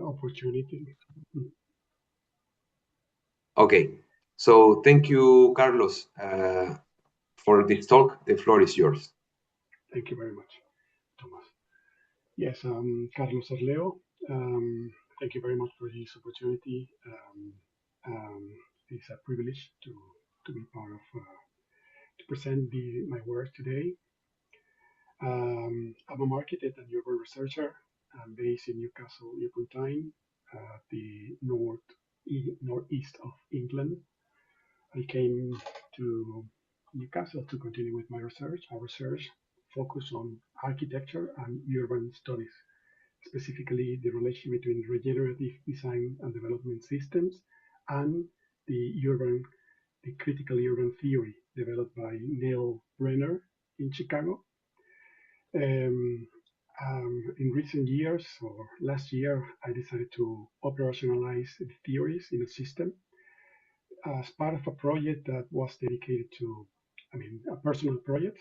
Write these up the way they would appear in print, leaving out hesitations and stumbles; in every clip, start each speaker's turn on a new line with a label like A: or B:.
A: opportunity.
B: Okay, so thank you, Carlos, for this talk. The floor is yours.
A: Thank you very much, Thomas. Yes, Carlos Arleo. Thank you very much for this opportunity. It's a privilege to be part of to present my work today. I'm a architect and urban researcher. I'm based in Newcastle upon Tyne, the northeast of England. I came to Newcastle to continue with my research. Our research focused on architecture and urban studies, specifically the relation between regenerative design and development systems and the critical urban theory developed by Neil Brenner in Chicago. In recent years, or last year, I decided to operationalize the theories in a system as part of a project that was dedicated to, a personal project,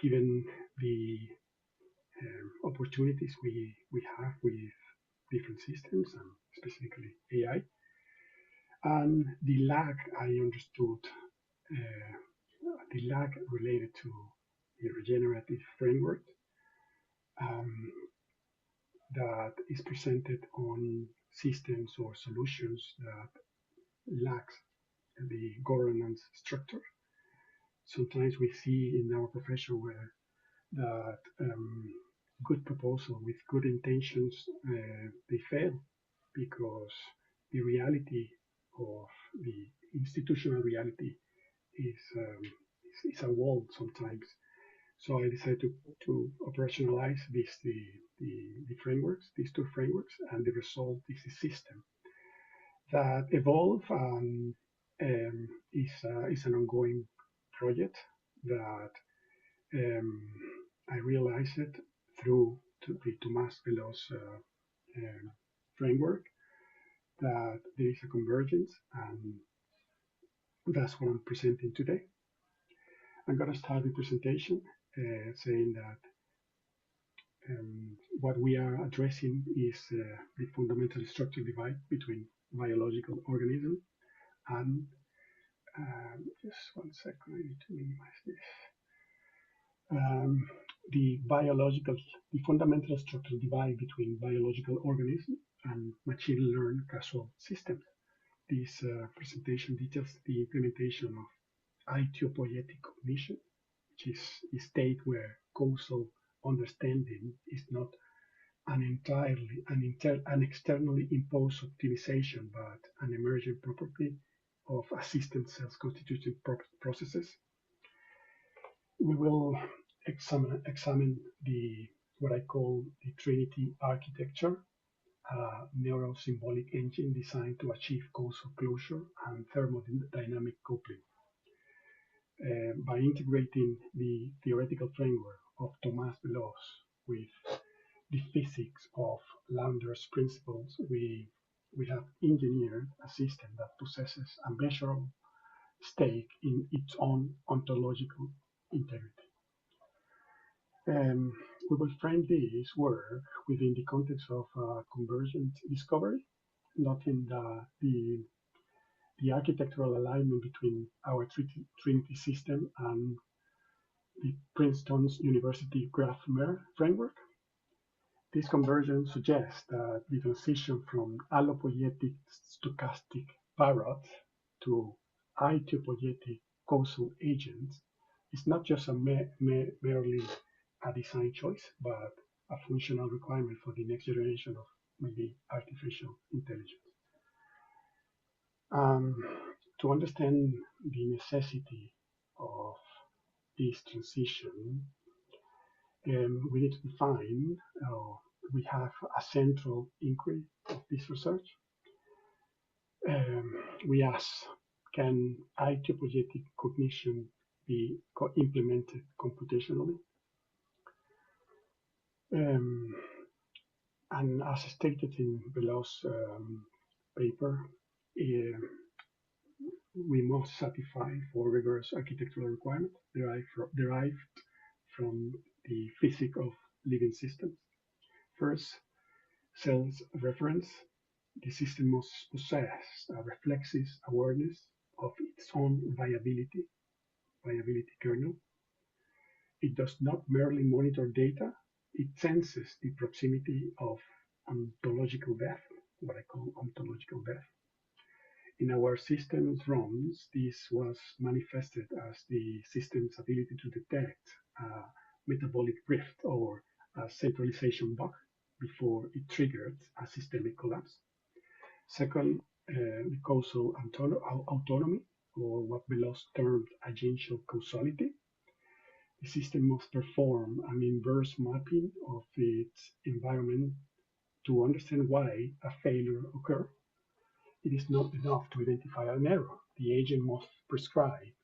A: given the opportunities we have with different systems and specifically AI. And the lag I understood, the lag related to the regenerative framework that is presented on systems or solutions that lacks the governance structure. Sometimes we see in our profession where that good proposal with good intentions they fail because the reality of the institutional reality is a wall sometimes. So I decided to operationalize the frameworks, these two frameworks, and the result is a system that evolve and is an ongoing project that I realized it through the Tomás Veloz framework that there is a convergence, and that's what I'm presenting today. I'm going to start the presentation saying that what we are addressing is the fundamental structural divide between biological organisms and just one second, I need to minimize this. The fundamental structural divide between biological organisms and machine learned causal systems. This presentation details the implementation of Aitiopoietic cognition, which is a state where causal understanding is not an externally imposed optimization, but an emergent property of a system's self-constituting processes. We will examine what I call the Trinity architecture, a neuro-symbolic engine designed to achieve causal closure and thermodynamic coupling. By integrating the theoretical framework of Tomás Veloz with the physics of Lander's principles, we have engineered a system that possesses a measurable stake in its own ontological integrity. We will frame this work within the context of convergent discovery, noting the architectural alignment between our Trinity system and the Princeton's University Graph-Mer framework. This convergence suggests that the transition from allopoietic stochastic parrots to Aitiopoietic causal agents is not just merely a design choice, but a functional requirement for the next generation of maybe artificial intelligence. To understand the necessity of this transition, we need to define, we have a central inquiry of this research. We ask, can Aitiopoietic cognition be implemented computationally? And as stated in Veloz's paper, we must satisfy four rigorous architectural requirements derived from the physics of living systems. First, Self-reference. The system must possess a reflexive awareness of its own viability kernel. It does not merely monitor data, it senses the proximity of ontological death, what I call ontological death. In our system's runs, this was manifested as the system's ability to detect a metabolic rift or a centralization bug before it triggered a systemic collapse. Second, the causal autonomy, or what Veloz termed agential causality. The system must perform an inverse mapping of its environment to understand why a failure occurred. It is not enough to identify an error. The agent must prescribe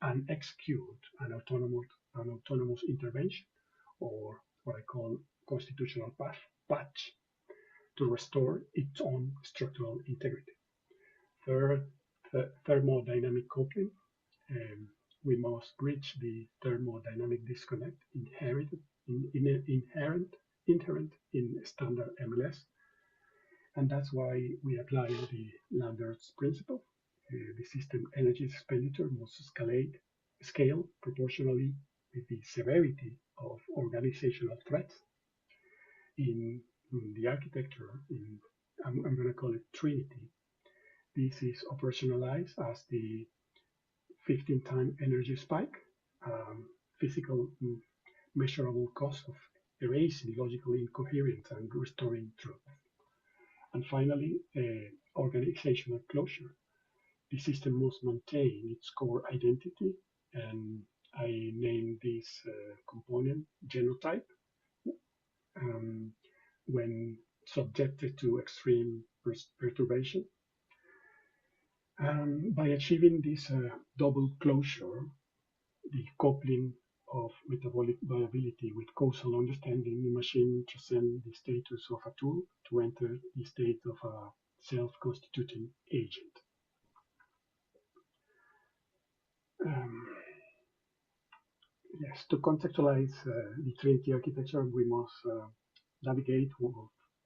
A: and execute an autonomous intervention, or what I call constitutional patch, to restore its own structural integrity. Third, thermodynamic coupling. We must bridge the thermodynamic disconnect inherent in standard MLS, and that's why we apply the Lambert's principle. The system energy expenditure must scale proportionally with the severity of organizational threats. In the architecture, I'm going to call it Trinity, this is operationalized as the 15-time energy spike, physical measurable cost of erasing logical incoherence and restoring truth. And finally, organizational closure. The system must maintain its core identity, and I name this component genotype when subjected to extreme perturbation. By achieving this double closure, the coupling of metabolic viability with causal understanding, the machine transcends the status of a tool to enter the state of a self-constituting agent. Yes, to contextualize the Trinity architecture, we must navigate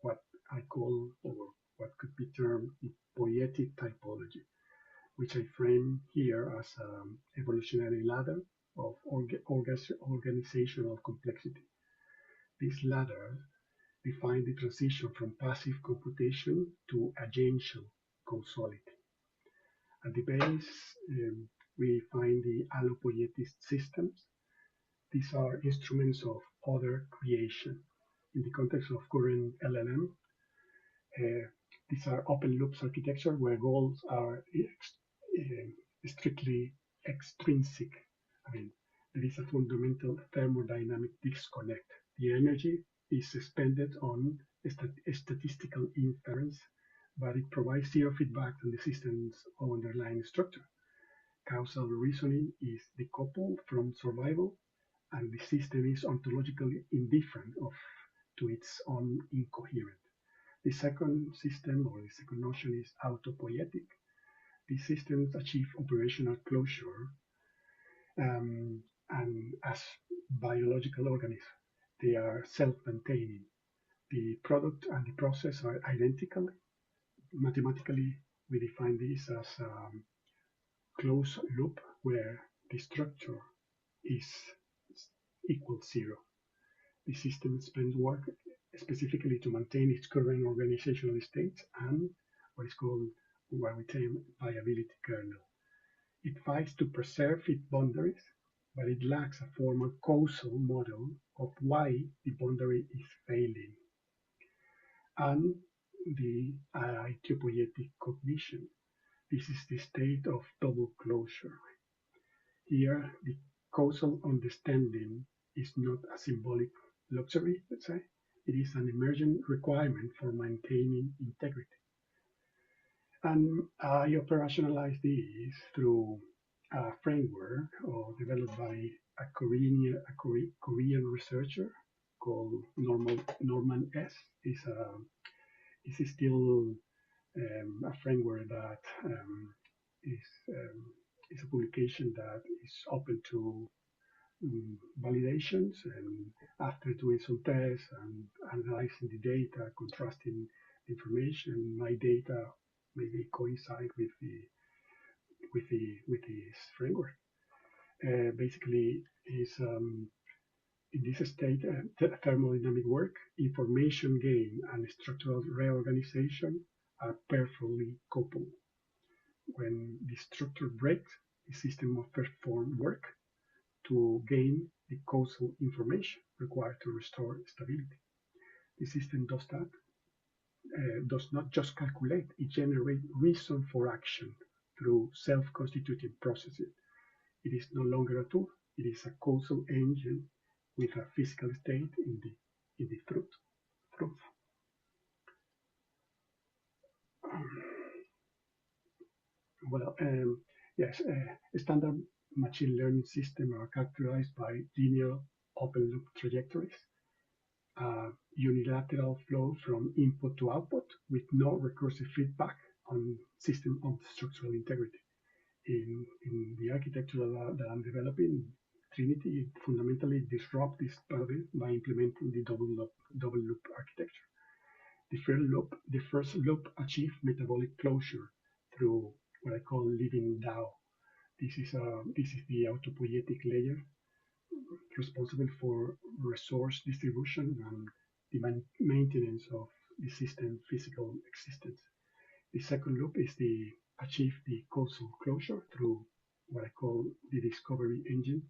A: what I call, or what could be termed, the poietic typology, which I frame here as an evolutionary ladder of organizational complexity. This ladder defines the transition from passive computation to agential causality. At the base, we find the allopoietic systems. These are instruments of order creation. In the context of current LLM, these are open loops architecture where goals are strictly extrinsic. I mean, there is a fundamental thermodynamic disconnect. The energy is expended on statistical inference, but it provides zero feedback on the system's underlying structure. Causal reasoning is decoupled from survival, and the system is ontologically indifferent to its own incoherence. The second system, or the second notion, is autopoietic. These systems achieve operational closure, and as biological organisms, they are self-maintaining. The product and the process are identical. Mathematically, we define this as a closed loop where the structure is equal zero. The system spends work specifically to maintain its current organizational state and what is called, what we term, viability kernel. It fights to preserve its boundaries, but it lacks a formal causal model of why the boundary is failing. And the Aitiopoietic cognition. This is the state of double closure. Here, the causal understanding is not a symbolic luxury, let's say. It is an emergent requirement for maintaining integrity. And I operationalize this through a framework developed by a Korean researcher called Norman S. Is still a framework that is a publication that is open to validations, and after doing some tests and analyzing the data, contrasting information, my data maybe coincide with this framework. Basically, is in this state, thermodynamic work, information gain and structural reorganization are perfectly coupled. When the structure breaks, the system must perform work to gain the causal information required to restore stability. The system does that, does not just calculate, it generates reason for action through self-constituting processes. It is no longer a tool, it is a causal engine with a physical state in the truth. Well, yes, standard machine learning systems are characterized by linear open loop trajectories, unilateral flow from input to output with no recursive feedback on system of structural integrity. In the architecture that I'm developing, Trinity, it fundamentally disrupts this paradigm by implementing the double loop architecture. The first loop achieves metabolic closure through what I call living DAO. This is the autopoietic layer responsible for resource distribution and the maintenance of the system physical existence. The second loop is the achieve the causal closure through what I call the discovery engine.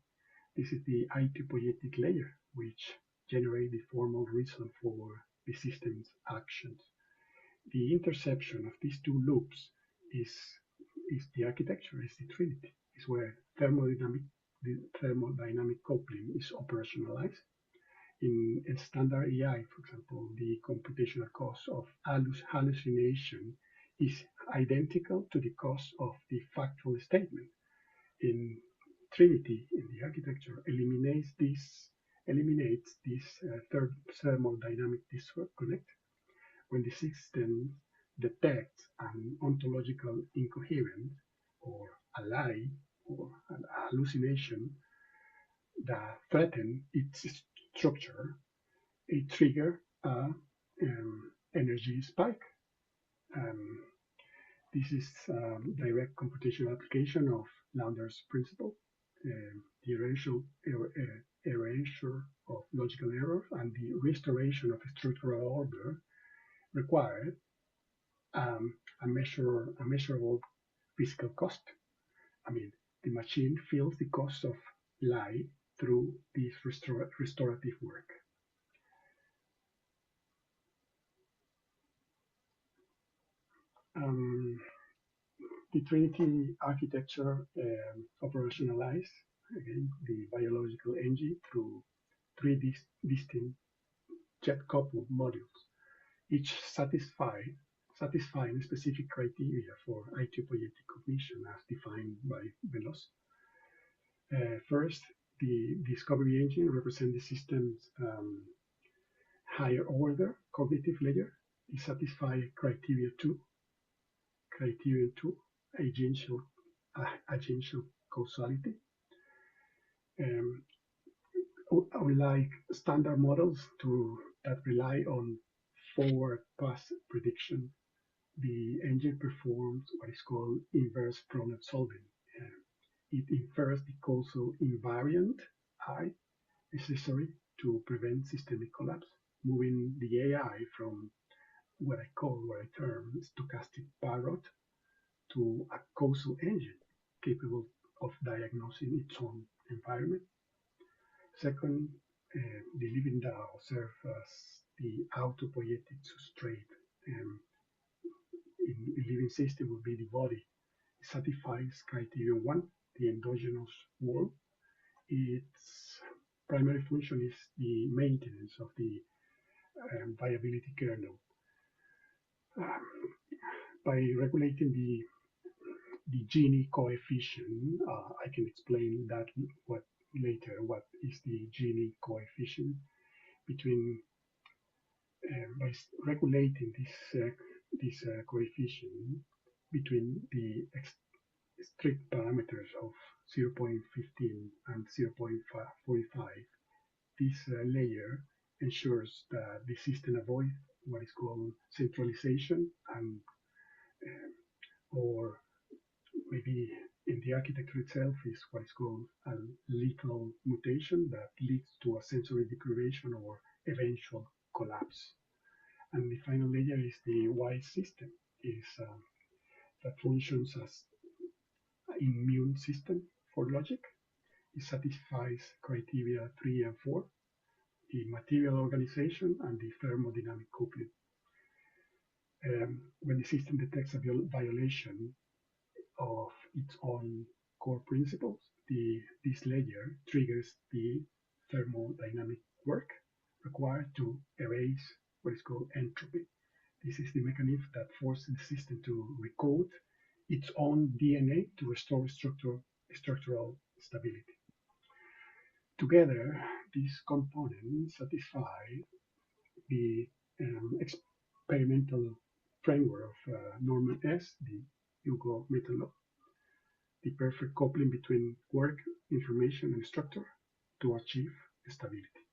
A: This is the Aitiopoietic layer, which generates the formal reason for the system's actions. The intersection of these two loops is the architecture, is the Trinity, is where the thermodynamic coupling is operationalized. In standard AI, for example, the computational cost of hallucination is identical to the cost of the factual statement. In Trinity, in the architecture, eliminates this third thermodynamic disconnect. When the system detects an ontological incoherence or a lie or an hallucination that threaten its structure, it triggers a energy spike. Um, this is direct computational application of Landauer's principle, the erasure of logical error and the restoration of structural order require a measurable physical cost. I mean, the machine feels the cost of lie through this restorative work. The Trinity architecture operationalized again the biological engine through three distinct jet-coupled modules, each satisfying specific criteria for Aitiopoietic cognition as defined by Veloz. First, the discovery engine represents the system's higher order cognitive layer. It satisfies criterion two, agential causality. Unlike standard models that rely on forward past prediction, the engine performs what is called inverse problem solving. It infers the causal invariant I necessary to prevent systemic collapse, moving the AI from what I term stochastic parrot to a causal engine capable of diagnosing its own environment. Second, the living DAO serves as the autopoietic substrate. In the living system will be the body. It satisfies criterion one, the endogenous world. Its primary function is the maintenance of the viability kernel. By regulating the Gini coefficient, I can explain that later. What is the Gini coefficient? By regulating this coefficient between the strict parameters of 0.15 and 0.45, this layer ensures that the system avoids what is called centralization and or maybe in the architecture itself is what is called a lethal mutation that leads to a sensory deprivation or eventual collapse. And the final layer is the wise system, is that functions as an immune system for logic. It satisfies criteria 3 and 4, the material organization and the thermodynamic coupling. When the system detects a violation of its own core principles, this layer triggers the thermodynamic work required to erase what is called entropy. This is the mechanism that forces the system to recode its own DNA to restore structural stability. Together, these components satisfy the experimental framework of Norman S., the Hugo method law, the perfect coupling between work, information, and structure to achieve stability.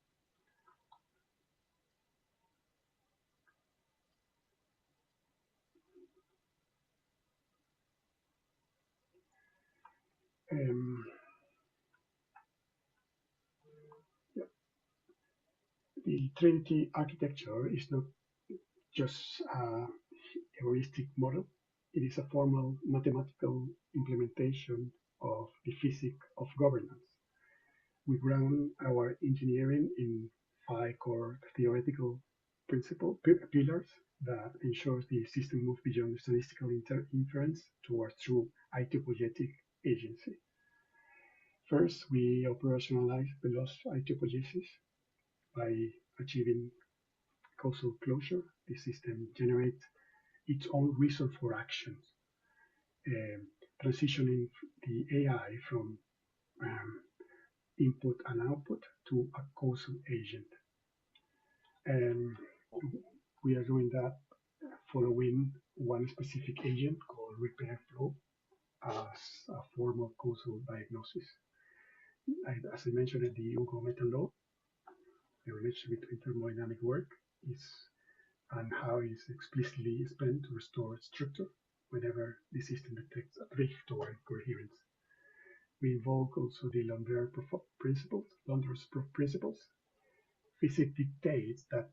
A: Yeah. The Trinity architecture is not just a heuristic model. It is a formal mathematical implementation of the physics of governance. We ground our engineering in 5 core theoretical pillars that ensures the system moves beyond statistical inference towards true aitiopoietic agency. First, we operationalize veloz aitiopoiesis by achieving causal closure. The system generates its own reason for actions, transitioning the AI from input and output to a causal agent. And we are doing that following one specific agent called repair flow as a form of causal diagnosis. As I mentioned in the Hugo method law, the relation between thermodynamic work is and how it is explicitly spent to restore structure whenever the system detects a drift or incoherence. We invoke also the Landre's principles. Physics dictates that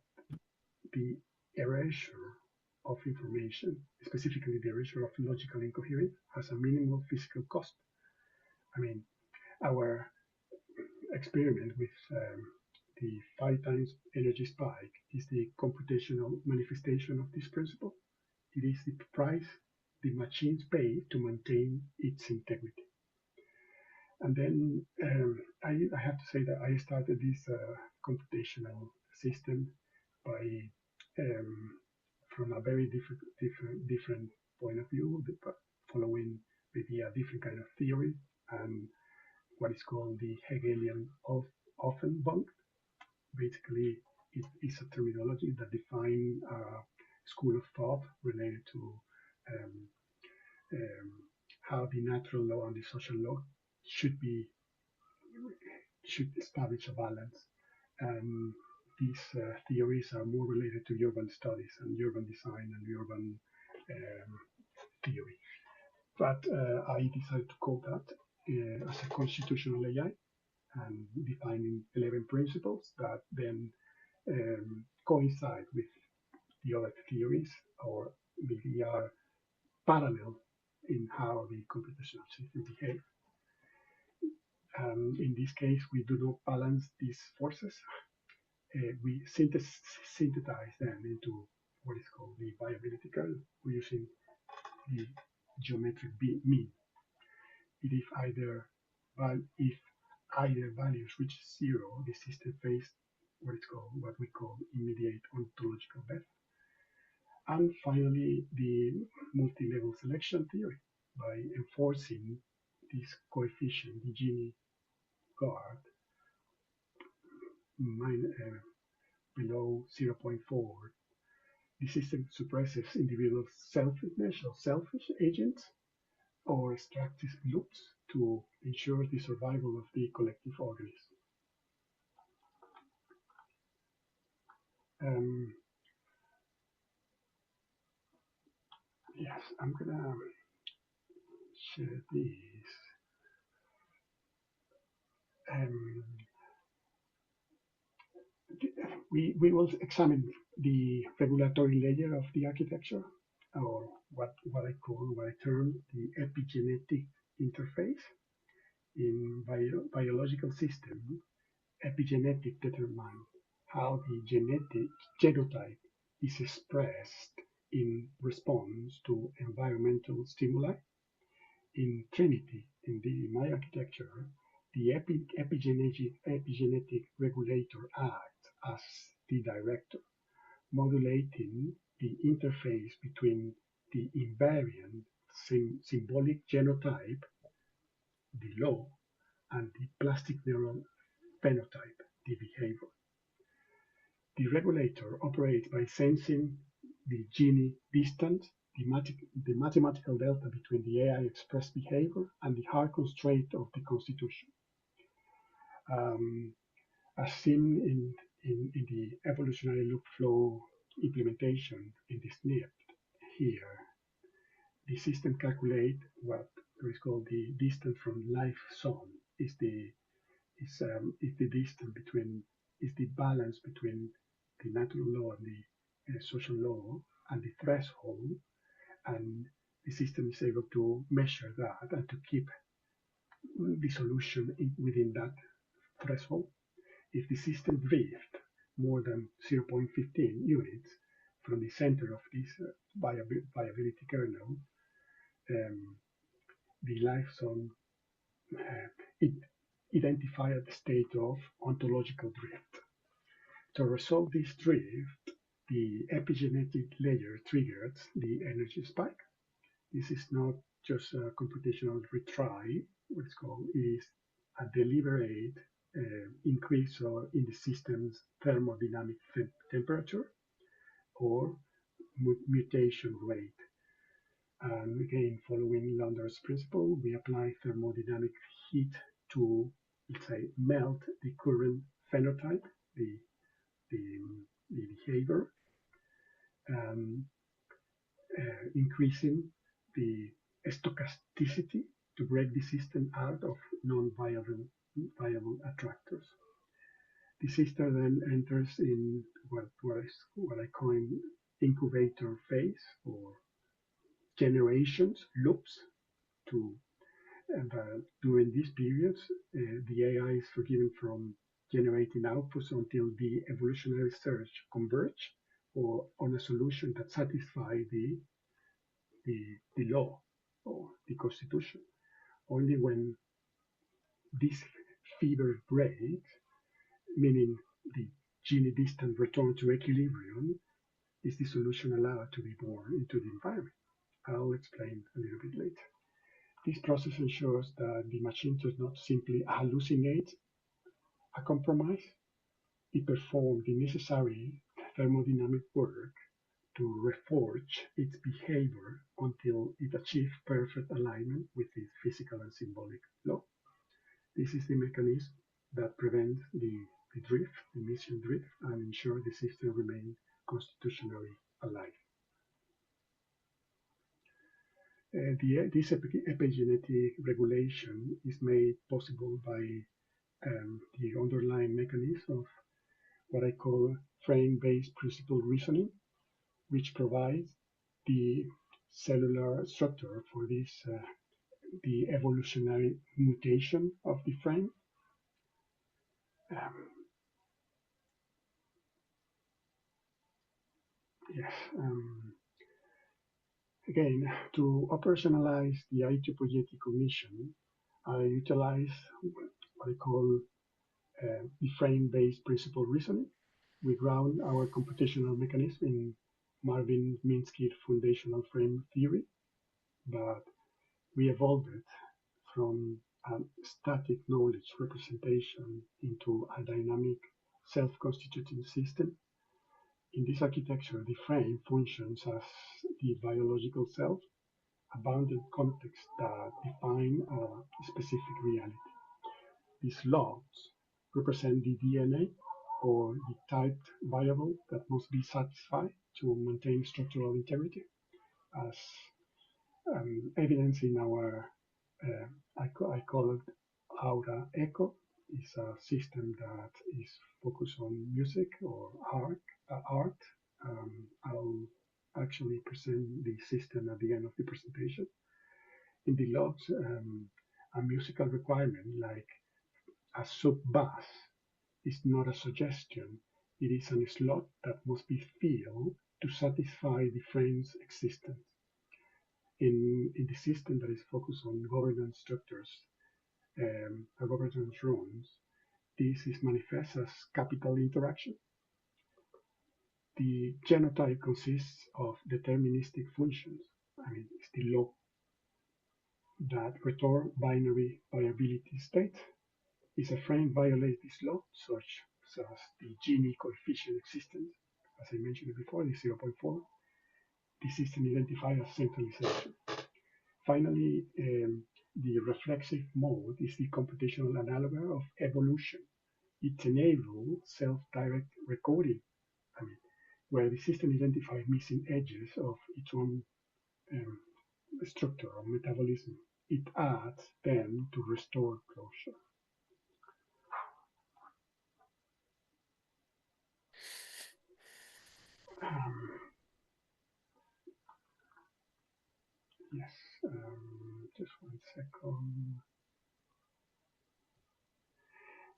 A: the erasure of information, specifically the erasure of logical incoherence, has a minimal physical cost. I mean, our experiment with the 5 times energy spike is the computational manifestation of this principle. It is the price the machines pay to maintain its integrity. And then I have to say that I started this computational system by from a very different point of view, following maybe a different kind of theory and what is called the Hegelian Offenbach. Basically, it is a terminology that defines a school of thought related to how the natural law and the social law should establish a balance. And these theories are more related to urban studies and urban design and urban theory. But I decided to call that as a constitutional AI and defining 11 principles that then coincide with the other theories or maybe are parallel in how the computational system behaves. In this case, we do not balance these forces. We synthesize them into what is called the viability curve using the geometric mean. If either values reach 0, the system faces what we call immediate ontological death. And finally, the multi-level selection theory by enforcing this coefficient, the Gini guard, below 0.4. The system suppresses individual selfishness or selfish agents or extractive loops to ensure the survival of the collective organism. Yes, I'm gonna share this. We will examine the regulatory layer of the architecture, or what I term the epigenetic interface. In biological system, epigenetic determines how the genetic genotype is expressed in response to environmental stimuli. In Trinity, in my architecture, the epigenetic regulator acts as the director, modulating the interface between the invariant symbolic genotype, the law, and the plastic neural phenotype, the behavior. The regulator operates by sensing the Gini distance, the mathematical delta between the AI expressed behavior and the hard constraint of the constitution. As seen in the evolutionary loop flow implementation in this SNP here, the system calculates what is called the distance from life zone. Is the distance between, is the balance between the natural law and the social law and the threshold, and the system is able to measure that and to keep the solution within that threshold. If the system drifts more than 0.15 units from the center of this viability kernel, the life zone it identified the state of ontological drift. To resolve this drift, the epigenetic layer triggers the energy spike. This is not just a computational retry, what it's called is a deliberate increase in the system's thermodynamic temperature or mutation rate. And again, following Lander's principle, we apply thermodynamic heat to, let's say, melt the current phenotype, the behavior, increasing the stochasticity to break the system out of non-viable attractors. The system then enters in what I coin incubator phase or generations, loops, and during these periods, the AI is forgiven from generating outputs until the evolutionary search converge or on a solution that satisfies the law or the constitution. Only when this fever breaks, meaning the Gini distance return to equilibrium, is the solution allowed to be born into the environment. I'll explain a little bit later. This process ensures that the machine does not simply hallucinate a compromise, it performs the necessary thermodynamic work to reforge its behavior until it achieves perfect alignment with its physical and symbolic law. This is the mechanism that prevents the drift, the mission drift, and ensures the system remains constitutionally alive. This epigenetic regulation is made possible by the underlying mechanism of what I call frame-based principal reasoning, which provides the cellular structure for this, the evolutionary mutation of the frame. Yes. Again, to operationalize the Aitiopoietic cognition, I utilize what I call the frame-based principal reasoning. We ground our computational mechanism in Marvin Minsky's foundational frame theory, but we evolved it from a static knowledge representation into a dynamic self-constituting system. In this architecture, the frame functions as the biological self, a bounded context that define a specific reality. These logs represent the DNA or the typed variable that must be satisfied to maintain structural integrity, as evidence in our, I call it Aura Echo, is a system that is focused on music or art. I'll actually present the system at the end of the presentation. In the logs, a musical requirement like a sub-bass is not a suggestion, it is a slot that must be filled to satisfy the frame's existence. In the system that is focused on governance structures, governance rules, this is manifest as capital interaction. The genotype consists of deterministic functions. It's the law that return binary viability state. If a frame violates this law, such as the Gini coefficient existence, as I mentioned before, the 0.4, the system identifies as centralization. Finally, the reflexive mode is the computational analog of evolution. It enables self-direct recoding, where the system identifies missing edges of its own structure or metabolism. It adds them to restore closure. Yes, just 1 second.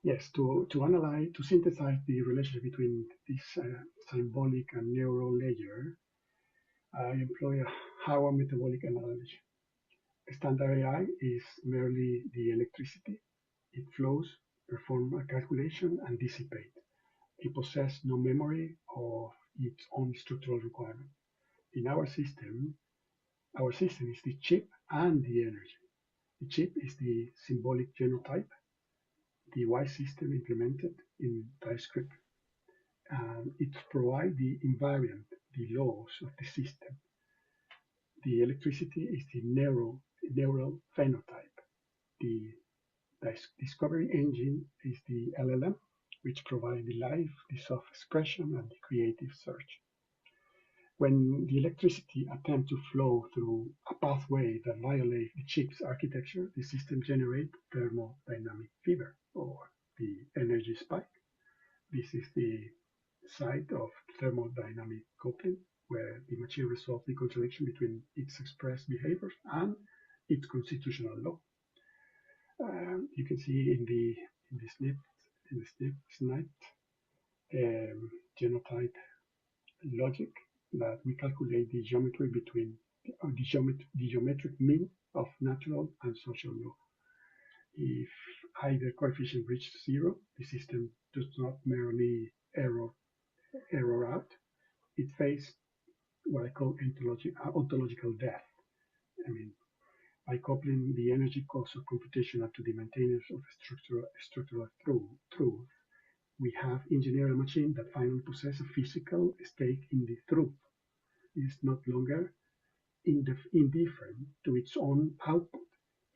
A: Yes, to synthesize the relationship between this symbolic and neural layer, I employ a Howard metabolic analogy. Standard AI is merely the electricity. It flows, performs a calculation, and dissipates. It possesses no memory of its own structural requirement. In our system is the chip and the energy. The chip is the symbolic genotype, the Y system implemented in TypeScript. It provides the invariant, the laws of the system. The electricity is the neural phenotype. The discovery engine is the LLM, which provides the life, the self-expression, and the creative search. When the electricity attempts to flow through a pathway that violates the chip's architecture, the system generates thermodynamic fever, or the energy spike. This is the site of thermodynamic coupling, where the machine resolves the contradiction between its expressed behaviors and its constitutional law. You can see in the snip genotype logic that we calculate the geometry between the geometric mean of natural and social law. If either coefficient reaches 0, the system does not merely error out, it faces what I call ontological death. By coupling the energy cost of computation to the maintenance of structural truth, we have engineered a machine that finally possesses a physical stake in the truth. It is no longer indifferent to its own output.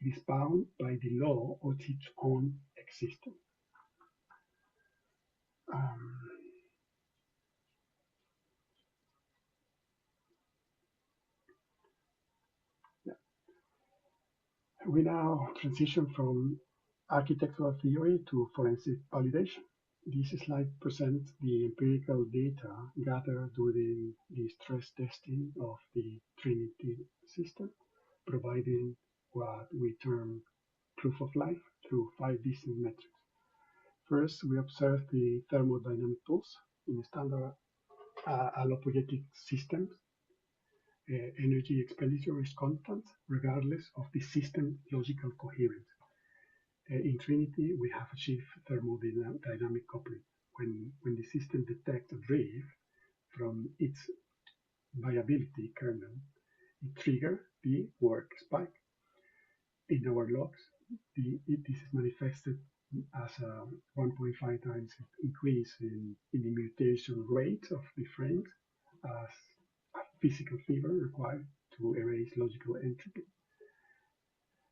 A: It is bound by the law of its own existence. We now transition from architectural theory to forensic validation. This slide presents the empirical data gathered during the stress testing of the Trinity system, providing what we term proof of life through 5 distinct metrics. First, we observe the thermodynamic tools in standard allopoietic systems. Energy expenditure is constant regardless of the system logical coherence. In Trinity, we have achieved thermodynamic coupling. When the system detects a drift from its viability kernel, it triggers the work spike. In our logs, this is manifested as a 1.5 times increase in the mutation rate of the frames, as a physical fever required to erase logical entropy.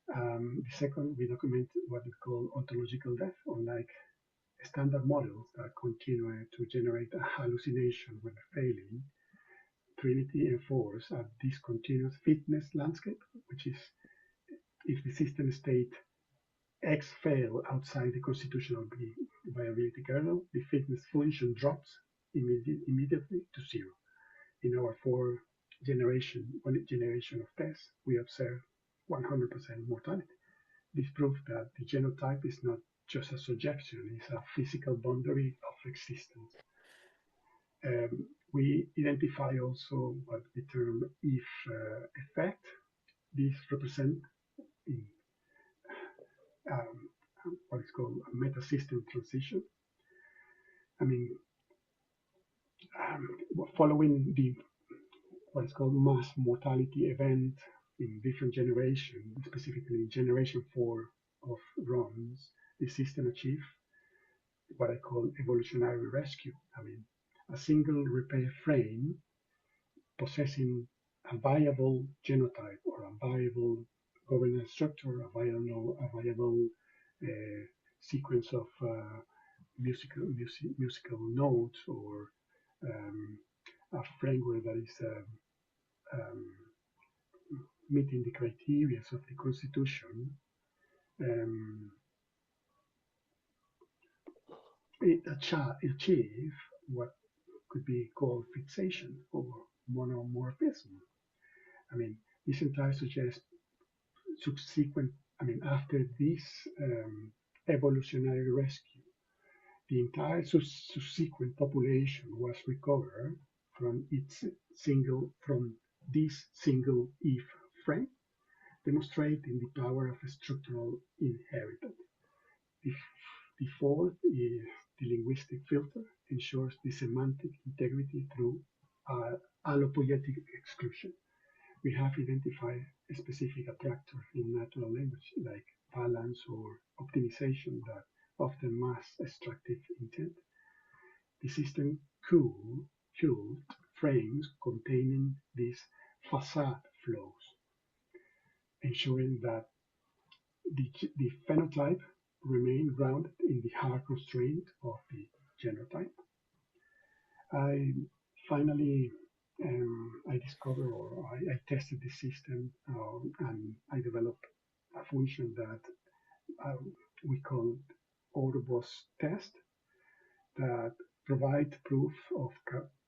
A: The second, we document what we call ontological death, unlike standard models that continue to generate a hallucination when failing. Trinity enforces a discontinuous fitness landscape, which is if the system state X fail outside the constitutional viability kernel, the fitness function drops immediately to zero. In our one generation of tests, we observe 100% mortality. This proves that the genotype is not just a suggestion, it's a physical boundary of existence. We identify also what the term if effect. This represents what is called a meta-system transition. I mean, following the what is called mass mortality event in different generations, specifically generation 4 of runs, the system achieved what I call evolutionary rescue. I mean, a single repair frame possessing a viable genotype or a viable governance structure, a viable sequence of musical notes, or a framework that is meeting the criteria of the Constitution, it achieve what could be called fixation or monomorphism. I mean, this entire suggests subsequent, after this evolutionary rescue, the entire subsequent population was recovered from this single if frame, demonstrating the power of a structural inheritance. The fourth is the linguistic filter ensures the semantic integrity through allopoietic exclusion. We have identified a specific attractor in natural language like balance or optimization that often masks extractive intent. The system culled frames containing these facade flows, ensuring that the phenotype remain grounded in the hard constraint of the genotype. I finally I discovered or I tested the system and I developed a function that we call Autobus test that provide proof of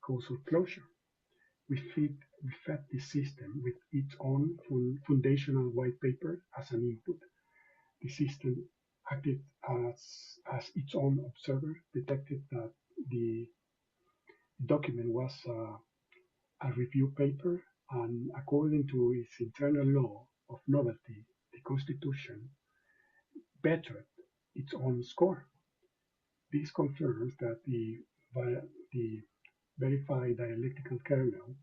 A: causal closure. We fed the system with its own foundational white paper as an input. The system acted as its own observer, detected that the document was a review paper, and according to its internal law of novelty, the Constitution bettered its own score. This confirms that the verified dialectical kernel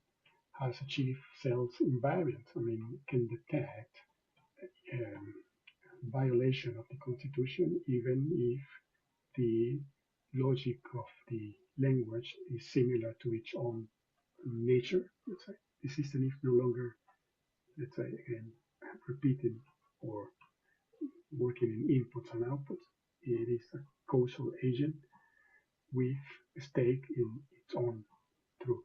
A: has achieved self-invariance. I mean, can detect violation of the Constitution even if the logic of the language is similar to its own nature. Let's say the system is no longer, let's say again, repeating or working in inputs and outputs. It is a causal agent with a stake in its own truth.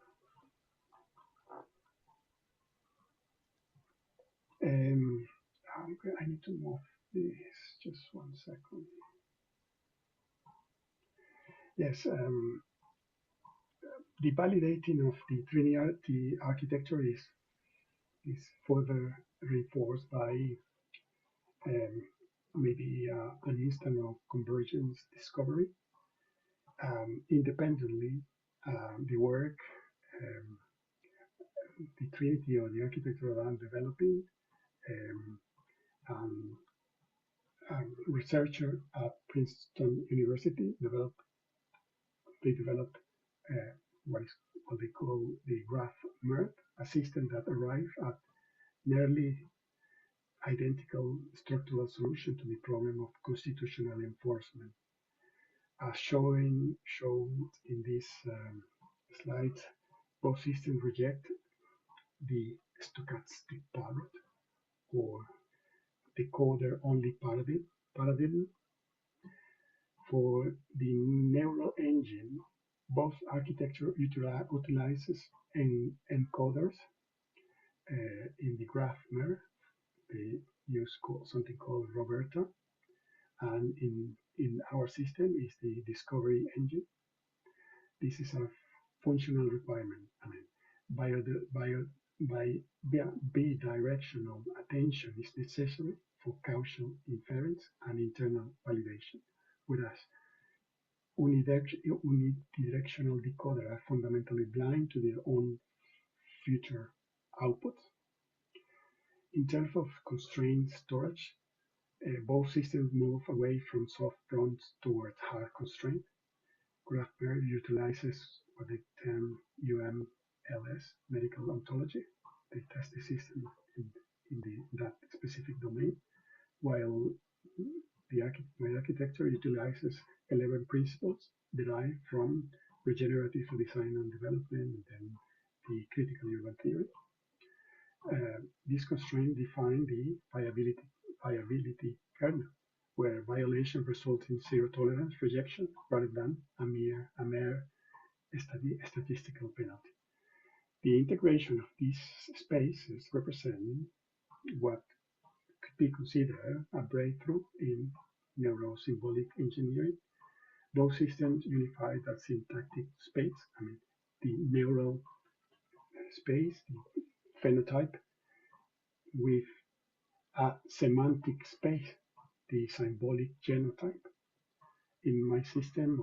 A: I need to move this, just 1 second. Yes, the validating of the Trinity architecture is further reinforced by maybe an instant of convergence discovery. Independently, the work, the Trinity or the architecture that I'm developing, researcher at Princeton University developed what they call the graph MERT, a system that arrived at nearly identical structural solution to the problem of constitutional enforcement. As shown in this slide, both systems reject the stochastic parrot or decoder-only paradigm. For the neural engine, both architecture utilizes encoders in the graph mirror. They use something called Roberta, and in our system is the discovery engine. This is a functional requirement. I mean, bidirectional attention is necessary for causal inference and internal validation, whereas unidirectional decoders are fundamentally blind to their own future outputs. In terms of constrained storage, both systems move away from soft prompts towards hard constraint. GraphMer utilizes what they term UMLS, medical ontology. They test the system in that specific domain, while my architecture utilizes 11 principles derived from regenerative design and development, and then the critical urban theory. These constraints define the viability kernel, where violation results in zero tolerance rejection rather than a mere statistical penalty. The integration of these spaces represent what could be considered a breakthrough in neuro-symbolic engineering. Both systems unify that syntactic space, I mean, the neural space, the phenotype, with a semantic space, the symbolic genotype. In my system,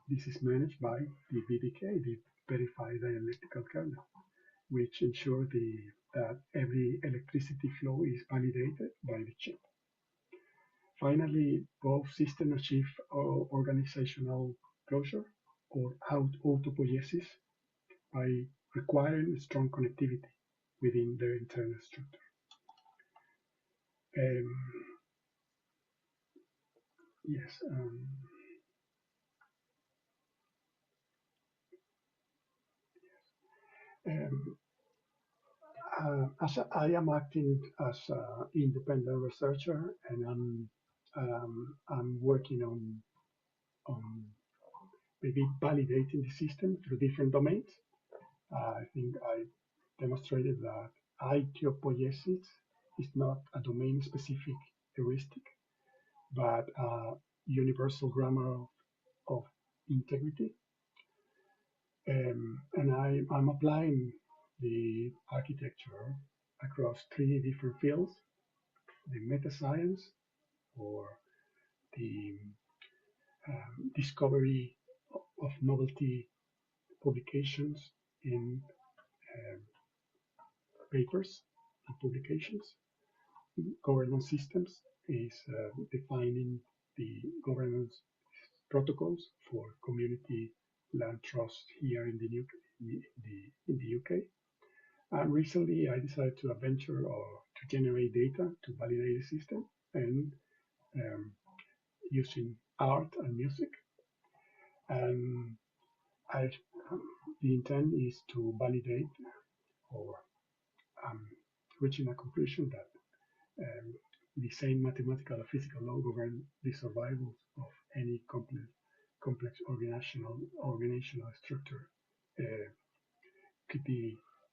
A: this is managed by the VDK, the Verified Dialectical Kernel, which ensures that every electricity flow is validated by the chip. Finally, both systems achieve organizational closure or autopoiesis by requiring strong connectivity within their internal structure. Yes. As I am acting as an independent researcher, and I'm working on maybe validating the system through different domains. I think I demonstrated that Aitiopoietic is not a domain-specific heuristic, but a universal grammar of integrity. And I'm applying the architecture across 3 different fields: the meta science, or the discovery of novelty publications in papers and publications. Governance systems is defining the governance protocols for community land trust here in the UK. And recently, I decided to venture to generate data to validate the system, and using art and music. And the intent is to validate or reaching a conclusion that the same mathematical or physical law govern the survival of any complex organizational structure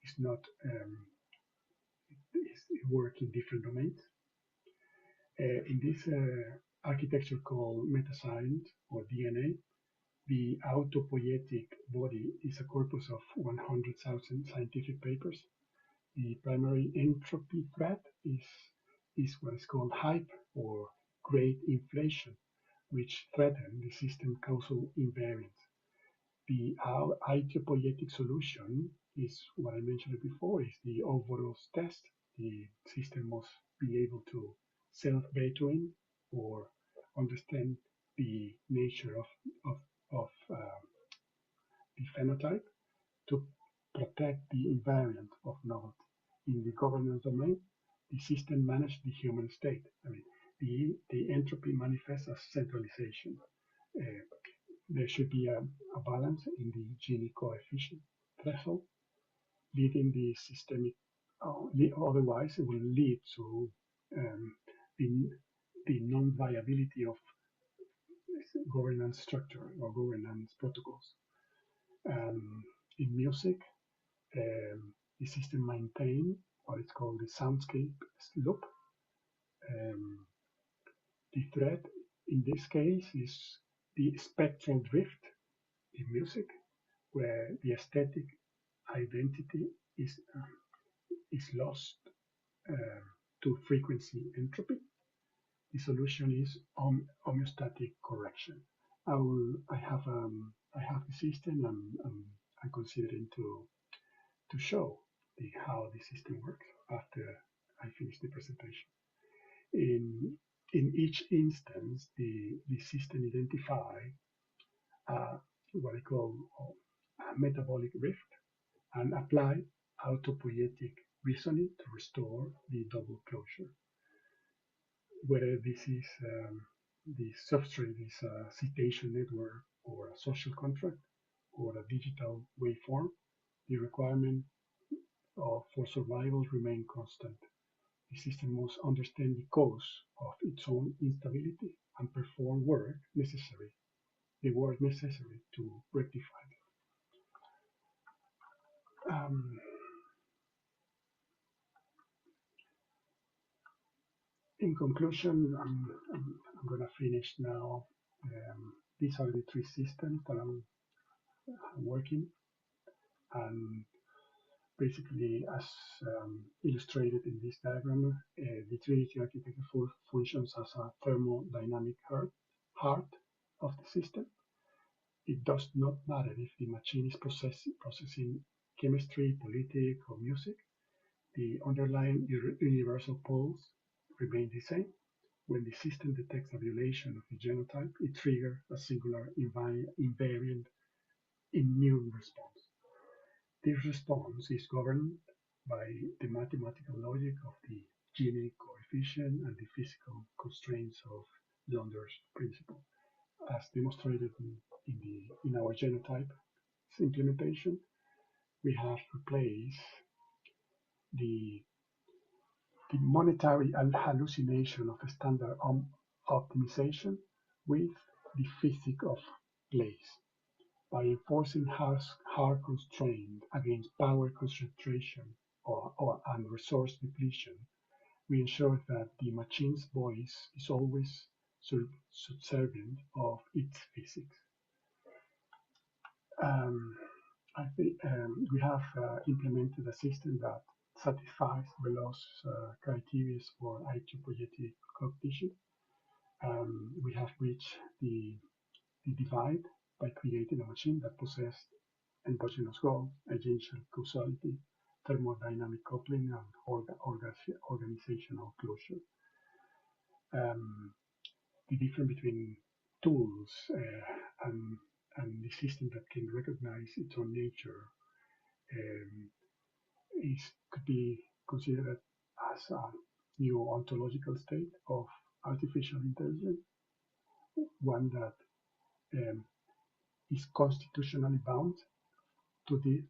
A: is not work in different domains. In this architecture called meta science or DNA, the autopoietic body is a corpus of 100,000 scientific papers. The primary entropy threat is what is called hype or great inflation, which threaten the system causal invariance. The Aitiopoietic solution is what I mentioned before, is the Ouroboros test. The system must be able to self-between or understand the nature of the phenotype to protect the invariant of novelty. In the governance domain, the system manages the human state. I mean, the entropy manifests as centralization. There should be a balance in the Gini coefficient threshold. leading the systemic, otherwise it will lead to the non-viability of governance structure or governance protocols. In music, the system maintains what is called the soundscape loop. The threat in this case is the spectral drift in music, where the aesthetic identity is lost to frequency entropy. The solution is homeostatic correction. I have the system. I'm considering to show how the system works after I finish the presentation. In each instance, the system identifies what I call a metabolic rift and apply autopoietic reasoning to restore the double closure. Whether this is the substrate is a citation network or a social contract or a digital waveform, the requirement for survival remain constant. The system must understand the cause of its own instability and perform the work necessary to rectify it. In conclusion, I'm going to finish now. These are the three systems that I'm working, and basically, as illustrated in this diagram, the Trinity architecture functions as a thermodynamic heart of the system. It does not matter if the machine is processing chemistry, politics, or music. The underlying universal poles remain the same. When the system detects a violation of the genotype, it triggers a singular invariant immune response. This response is governed by the mathematical logic of the Gini coefficient and the physical constraints of Zonder's principle. As demonstrated in our genotype implementation, we have replaced the monetary hallucination of standard optimization with the physics of place. By enforcing hard constraint against power concentration and resource depletion, we ensure that the machine's voice is always subservient of its physics. I think we have implemented a system that satisfies Velo's criteria for Aitiopoietic cognition. We have reached the divide by creating a machine that possesses endogenous goals, agential causality, thermodynamic coupling, and organizational closure. The difference between tools and the system that can recognize its own nature could be considered as a new ontological state of artificial intelligence, one that is constitutionally bound to the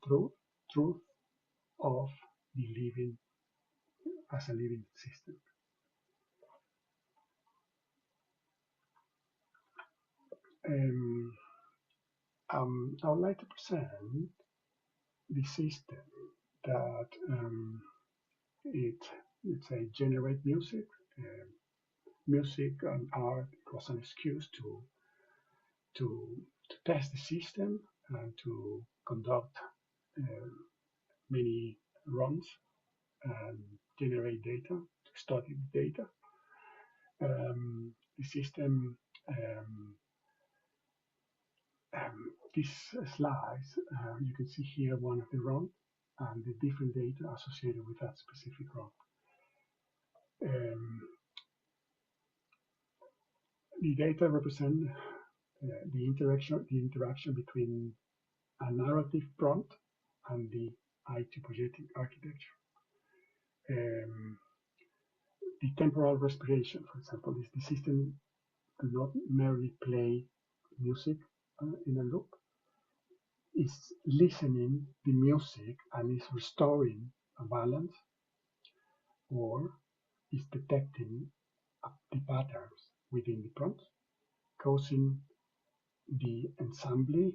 A: truth of the living as a living system. I would like to present the system that let's say, generate music. Music and art was an excuse to test the system and to conduct many runs and generate data, to study the data. The system, these slides, you can see here one of the runs and the different data associated with that specific run. The data represent the interaction between a narrative prompt and the Aitiopoietic architecture. The temporal respiration, for example, is the system do not merely play music in a loop. is listening the music and is restoring a balance, or is detecting the patterns within the prompt, causing the ensemble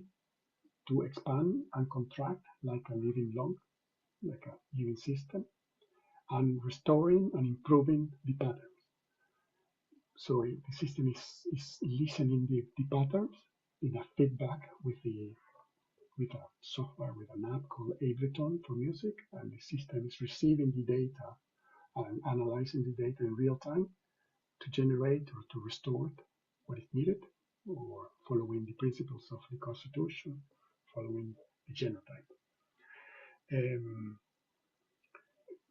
A: to expand and contract like a living log, like a living system, and restoring and improving the patterns. So the system is listening the patterns in a feedback with a software, with an app called Ableton for music, and the system is receiving the data and analyzing the data in real time to generate or to restore what is needed, or following the principles of the Constitution, following the genotype.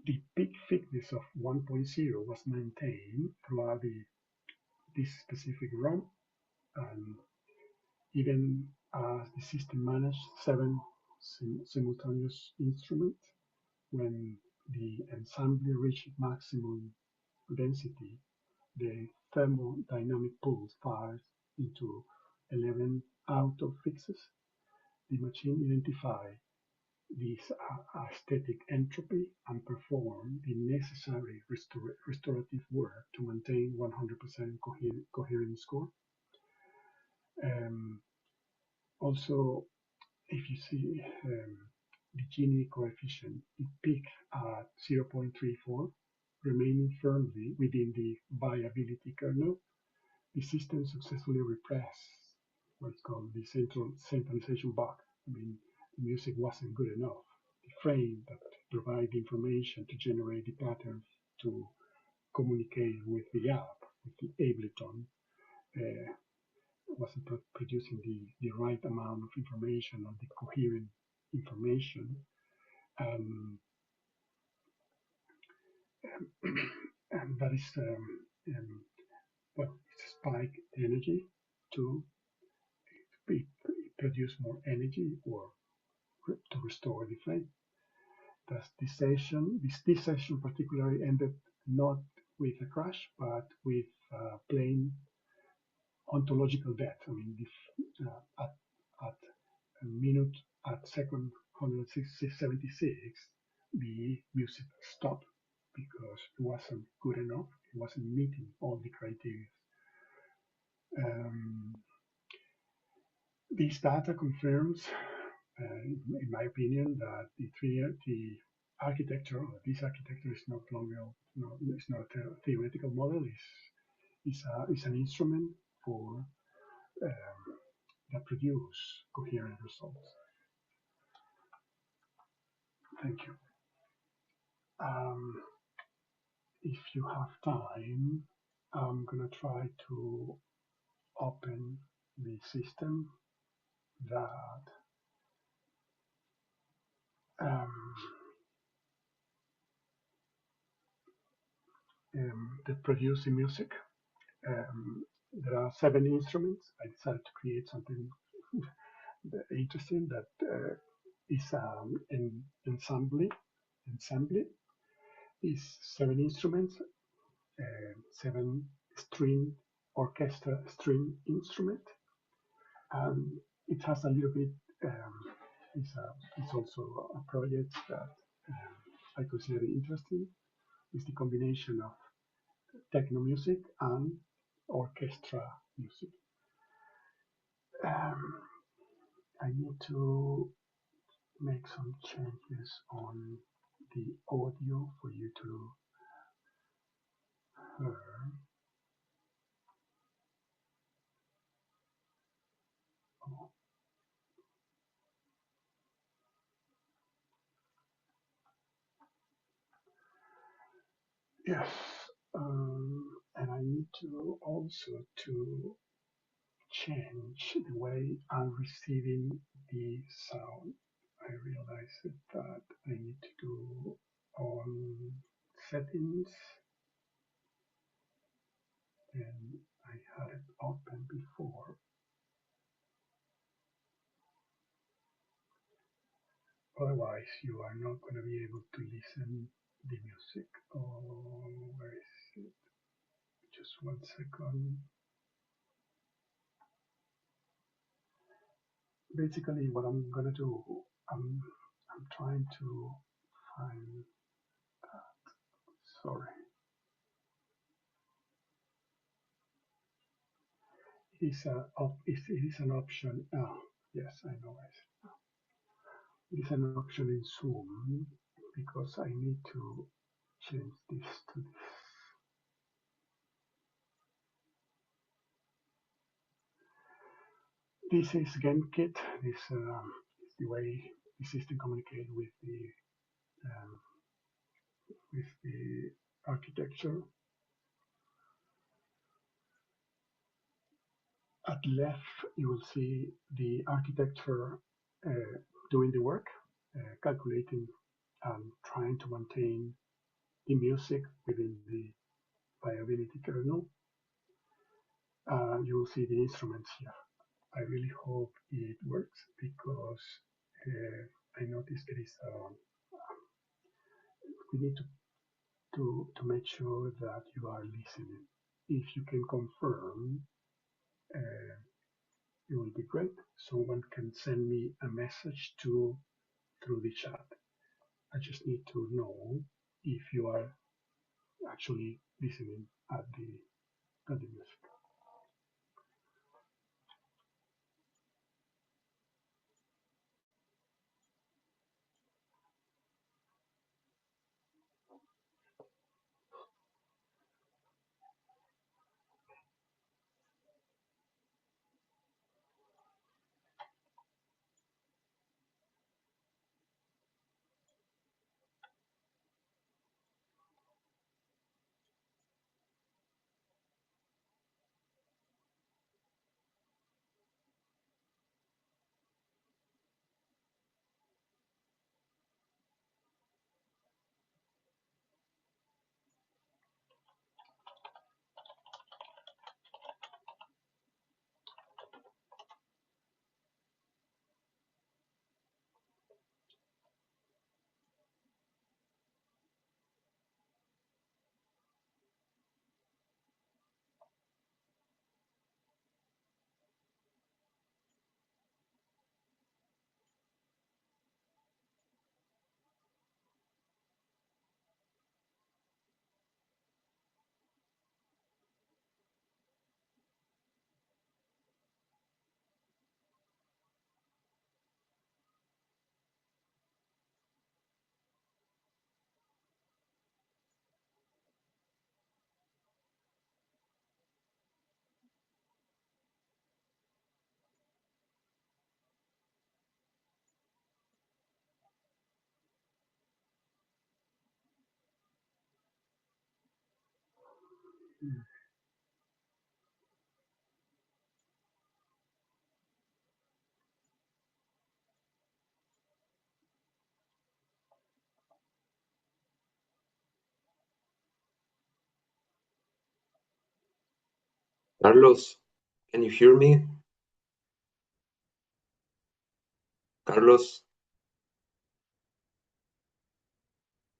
A: The peak thickness of 1.0 was maintained throughout this specific run, and even as the system managed 7 simultaneous instruments, when the ensemble reached maximum density, the thermodynamic pulse fires into 11 auto-fixes. The machine identified this aesthetic entropy and perform the necessary restorative work to maintain 100% coherent score. Also, if you see the Gini coefficient, it peaked at 0.34, remaining firmly within the viability kernel. The system successfully repressed what's called the centralization bug. I mean, the music wasn't good enough. The frame that provide information to generate the patterns to communicate with the app, with the Ableton, wasn't producing the right amount of information or the coherent information. And that is what spike the energy to produce more energy or to restore the flame. Thus, this session particularly ended not with a crash, but with plain ontological death. I mean, at second 176, the music stopped because it wasn't good enough. It wasn't meeting all the criteria. This data confirms, in my opinion, that the architecture, or this architecture, is not longer, it's not a theoretical model. It's an instrument for that produce coherent results. Thank you. If you have time, I'm gonna try to open the system that produce the music. There are 7 instruments. I decided to create something interesting that is an ensemble. Is 7 instruments, 7 string orchestra string instrument, and it has a little bit. It's also a project that I consider interesting. It's the combination of techno music and orchestra music. I need to make some changes on the audio for you to hear. Yes, and I need to also to change the way I'm receiving the sound. I realized that I need to do on settings, and I had it open before. Otherwise, you are not going to be able to listen the music. Oh, where is it? Just 1 second. basically what I'm gonna do, I'm trying to find, sorry, it is an option. Oh, yes, I know it. It is an option in Zoom because I need to change this to this. This is GenKit. This is the way the system communicates um, with the architecture. At left, you will see the architecture doing the work, calculating and trying to maintain the music within the viability kernel. You will see the instruments here. I really hope it works because I noticed there is we need to make sure that you are listening. If you can confirm, uh, it will be great. Someone can send me a message through the chat. I just need to know if you are actually listening at the music.
B: Carlos, can you hear me? Carlos,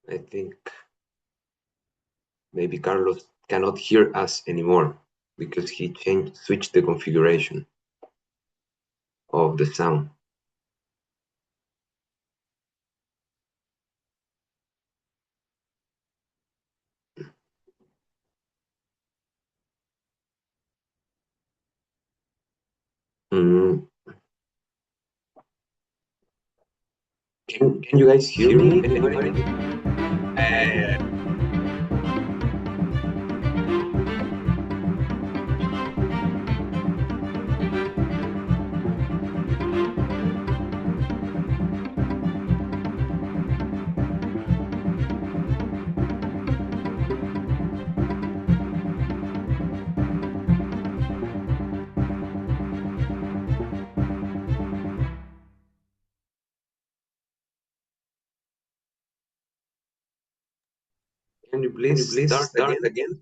B: I think maybe Carlos cannot hear us anymore because he switched the configuration of the sound. Mm. Can you guys hear me? Anybody? Can you please start again?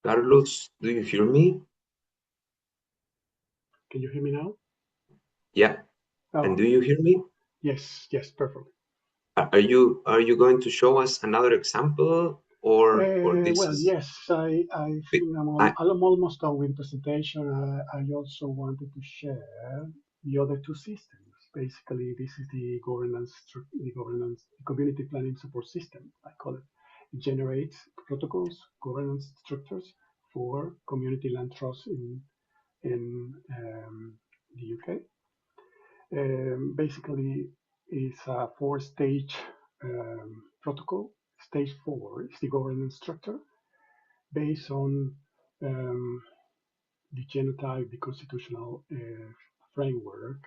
B: Carlos, do you hear me?
A: Can you hear me now?
B: Yeah. And
A: Oh,
B: do you hear me?
A: yes, yes, perfect.
B: Are you going to show us another example or this
A: Well,
B: is
A: yes, I think
B: I
A: I'm almost done with the presentation. I also wanted to share the other two systems. Basically, this is the community planning support system, I call it. It generates protocols, governance structures for community land trusts in the UK. Basically, it's a four-stage protocol. Stage four is the governance structure based on um, the genotype, the constitutional framework,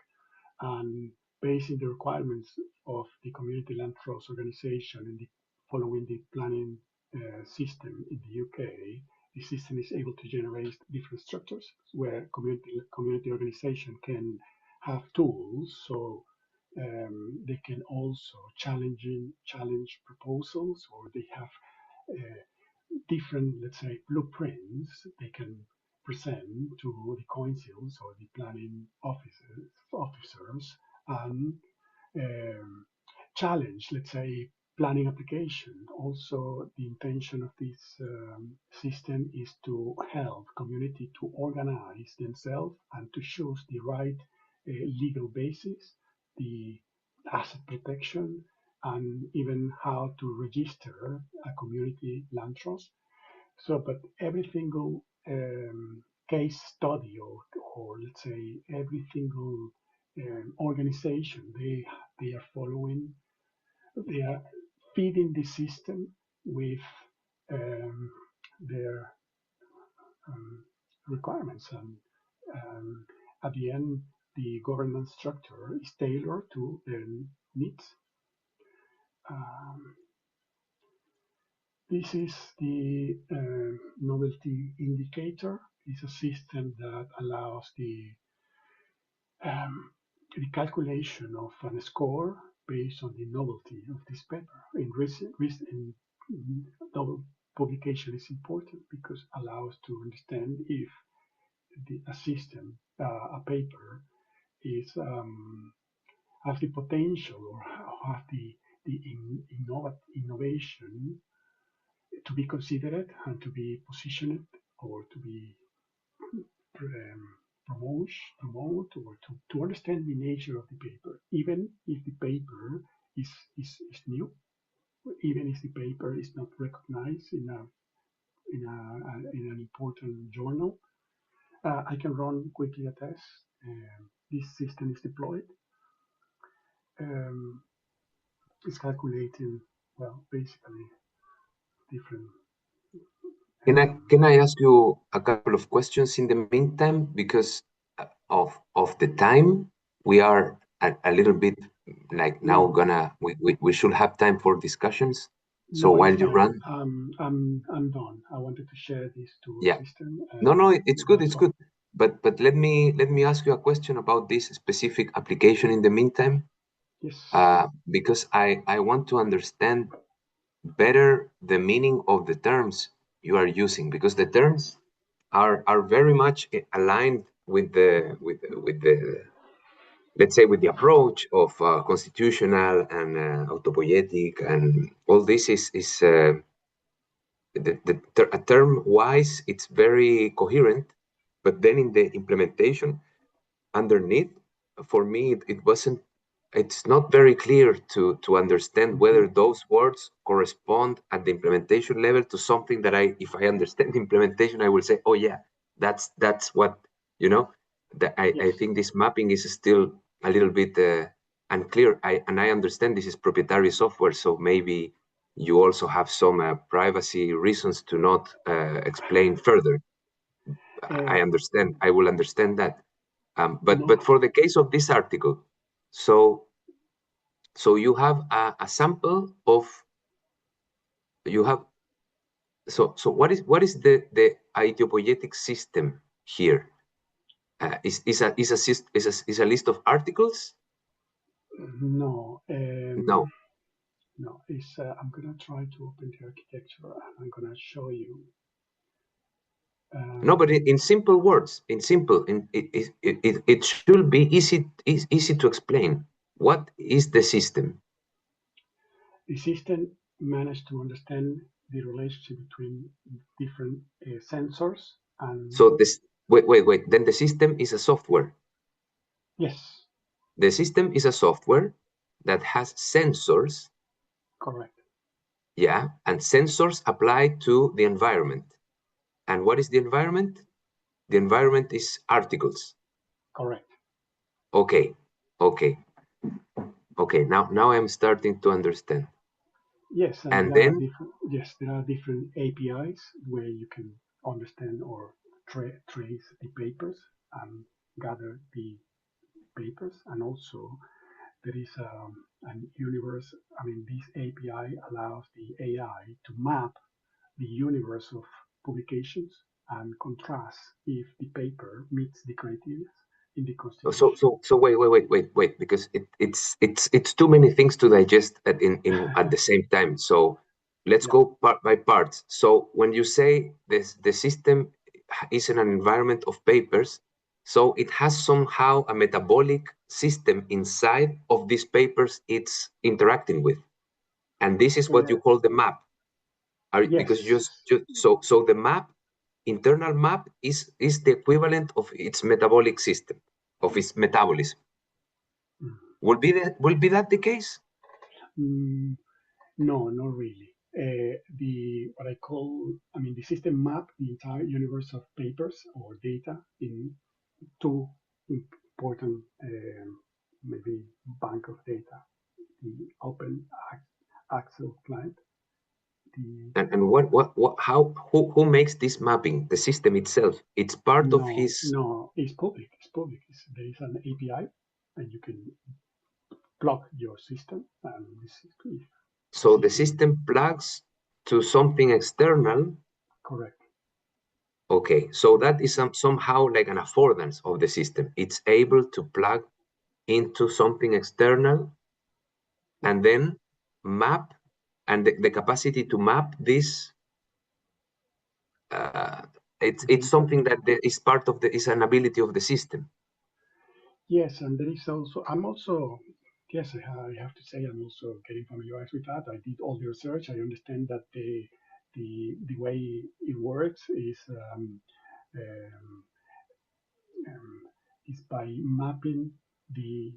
A: and based on the requirements of the community land trust organization and following the planning system in the UK, the system is able to generate different structures where community organization can have tools, so they can also challenge proposals, or they have different, let's say, blueprints they can present to the councils or the planning officers and um, challenge, let's say, planning application. Also, the intention of this system is to help community to organize themselves and to choose the right legal basis, the asset protection, and even how to register a community land trust. So, but every single case study, or let's say every single organization, they are following, they are feeding the system with um, their requirements, and at the end, the governance structure is tailored to their needs. Um, this is the novelty indicator. It's a system that allows um, the calculation of a score based on the novelty of this paper. In novel publication is important because it allows to understand if a system, a paper, is has the potential or have the innovation to be considered and to be positioned or to be um, promote or to understand the nature of the paper, even if the paper is new, even if the paper is not recognized in an important journal. I can run quickly a test. This system is deployed. Um, it's calculating, well, basically different.
B: Can I ask you a couple of questions in the meantime? Because of the time, we are a little bit like now we should have time for discussions. So
A: No, it's
B: while you
A: fine.
B: run,
A: I'm done. I wanted to share these two
B: yeah,
A: systems.
B: no, it's good,
A: That's
B: it's
A: all.
B: good. But let me ask you a question about this specific application in the meantime,
A: Yes.
B: because I want to understand better the meaning of the terms you are using, because the terms are very much aligned with the let's say with the approach of constitutional and autopoietic, and all this is a term wise it's very coherent, but then in the implementation underneath, for me it wasn't, it's not very clear to understand
A: Mm-hmm.
B: whether those words correspond at the implementation level to something that if I understand the implementation, I will say, oh yeah, that's what, you know, I
A: Yes.
B: think this mapping is still a little bit unclear. I understand this is proprietary software, so maybe you also have some privacy reasons to not explain further. I
A: Uh,
B: understand, I will understand that. But
A: no.
B: for the case of this article, so you have a sample of, you have, so what is the ideopoietic system here? Is a list of articles?
A: No.
B: No,
A: No. It's. I'm gonna try to open the architecture and I'm gonna show you.
B: no. But
A: Um,
B: in simple words, in simple, it should be easy to explain. What is the system?
A: the system managed to understand the relationship between different sensors and
B: So this, wait. Then the system is a software.
A: yes,
B: The system is a software that has sensors,
A: correct,
B: yeah, and sensors apply to the environment. And what is the environment? The environment is articles.
A: correct.
B: Okay, okay, okay. Now I'm starting to understand.
A: Yes, and
B: And
A: there are
B: then,
A: different. Yes, there are different APIs where you can understand or trace the papers and gather the papers, and also there is an universe. I mean, this API allows the AI to map the universe of publications and contrast if the paper meets the criteria in the
B: so
A: Constitution.
B: so so wait, because it's too many things to digest at the same time. So let's
A: Yeah,
B: go part by part. So when you say this, the system is in an environment of papers, so it has somehow a metabolic system inside of these papers it's interacting with. And this is what you call the map. Because
A: Yes.
B: so the map, internal map is the equivalent of its metabolic system, of its metabolism. Will be that the case?
A: No, not really. What I call, the system map the entire universe of papers or data in two important, maybe bank of data: the open access client.
B: And how who makes this mapping? The system itself. It's part of his.
A: No, it's public. It's public. There is an API, and you can plug your system, and this is
B: So the system plugs to something external.
A: Correct.
B: Okay, so that is somehow like an affordance of the system. It's able to plug into something external and then map, and the capacity to map this. It's something that is part of is an ability of the system.
A: Yes, and there is also, yes, I have to say, I'm also getting familiarized with that. I did all the research. I understand that the way it works um, is by mapping the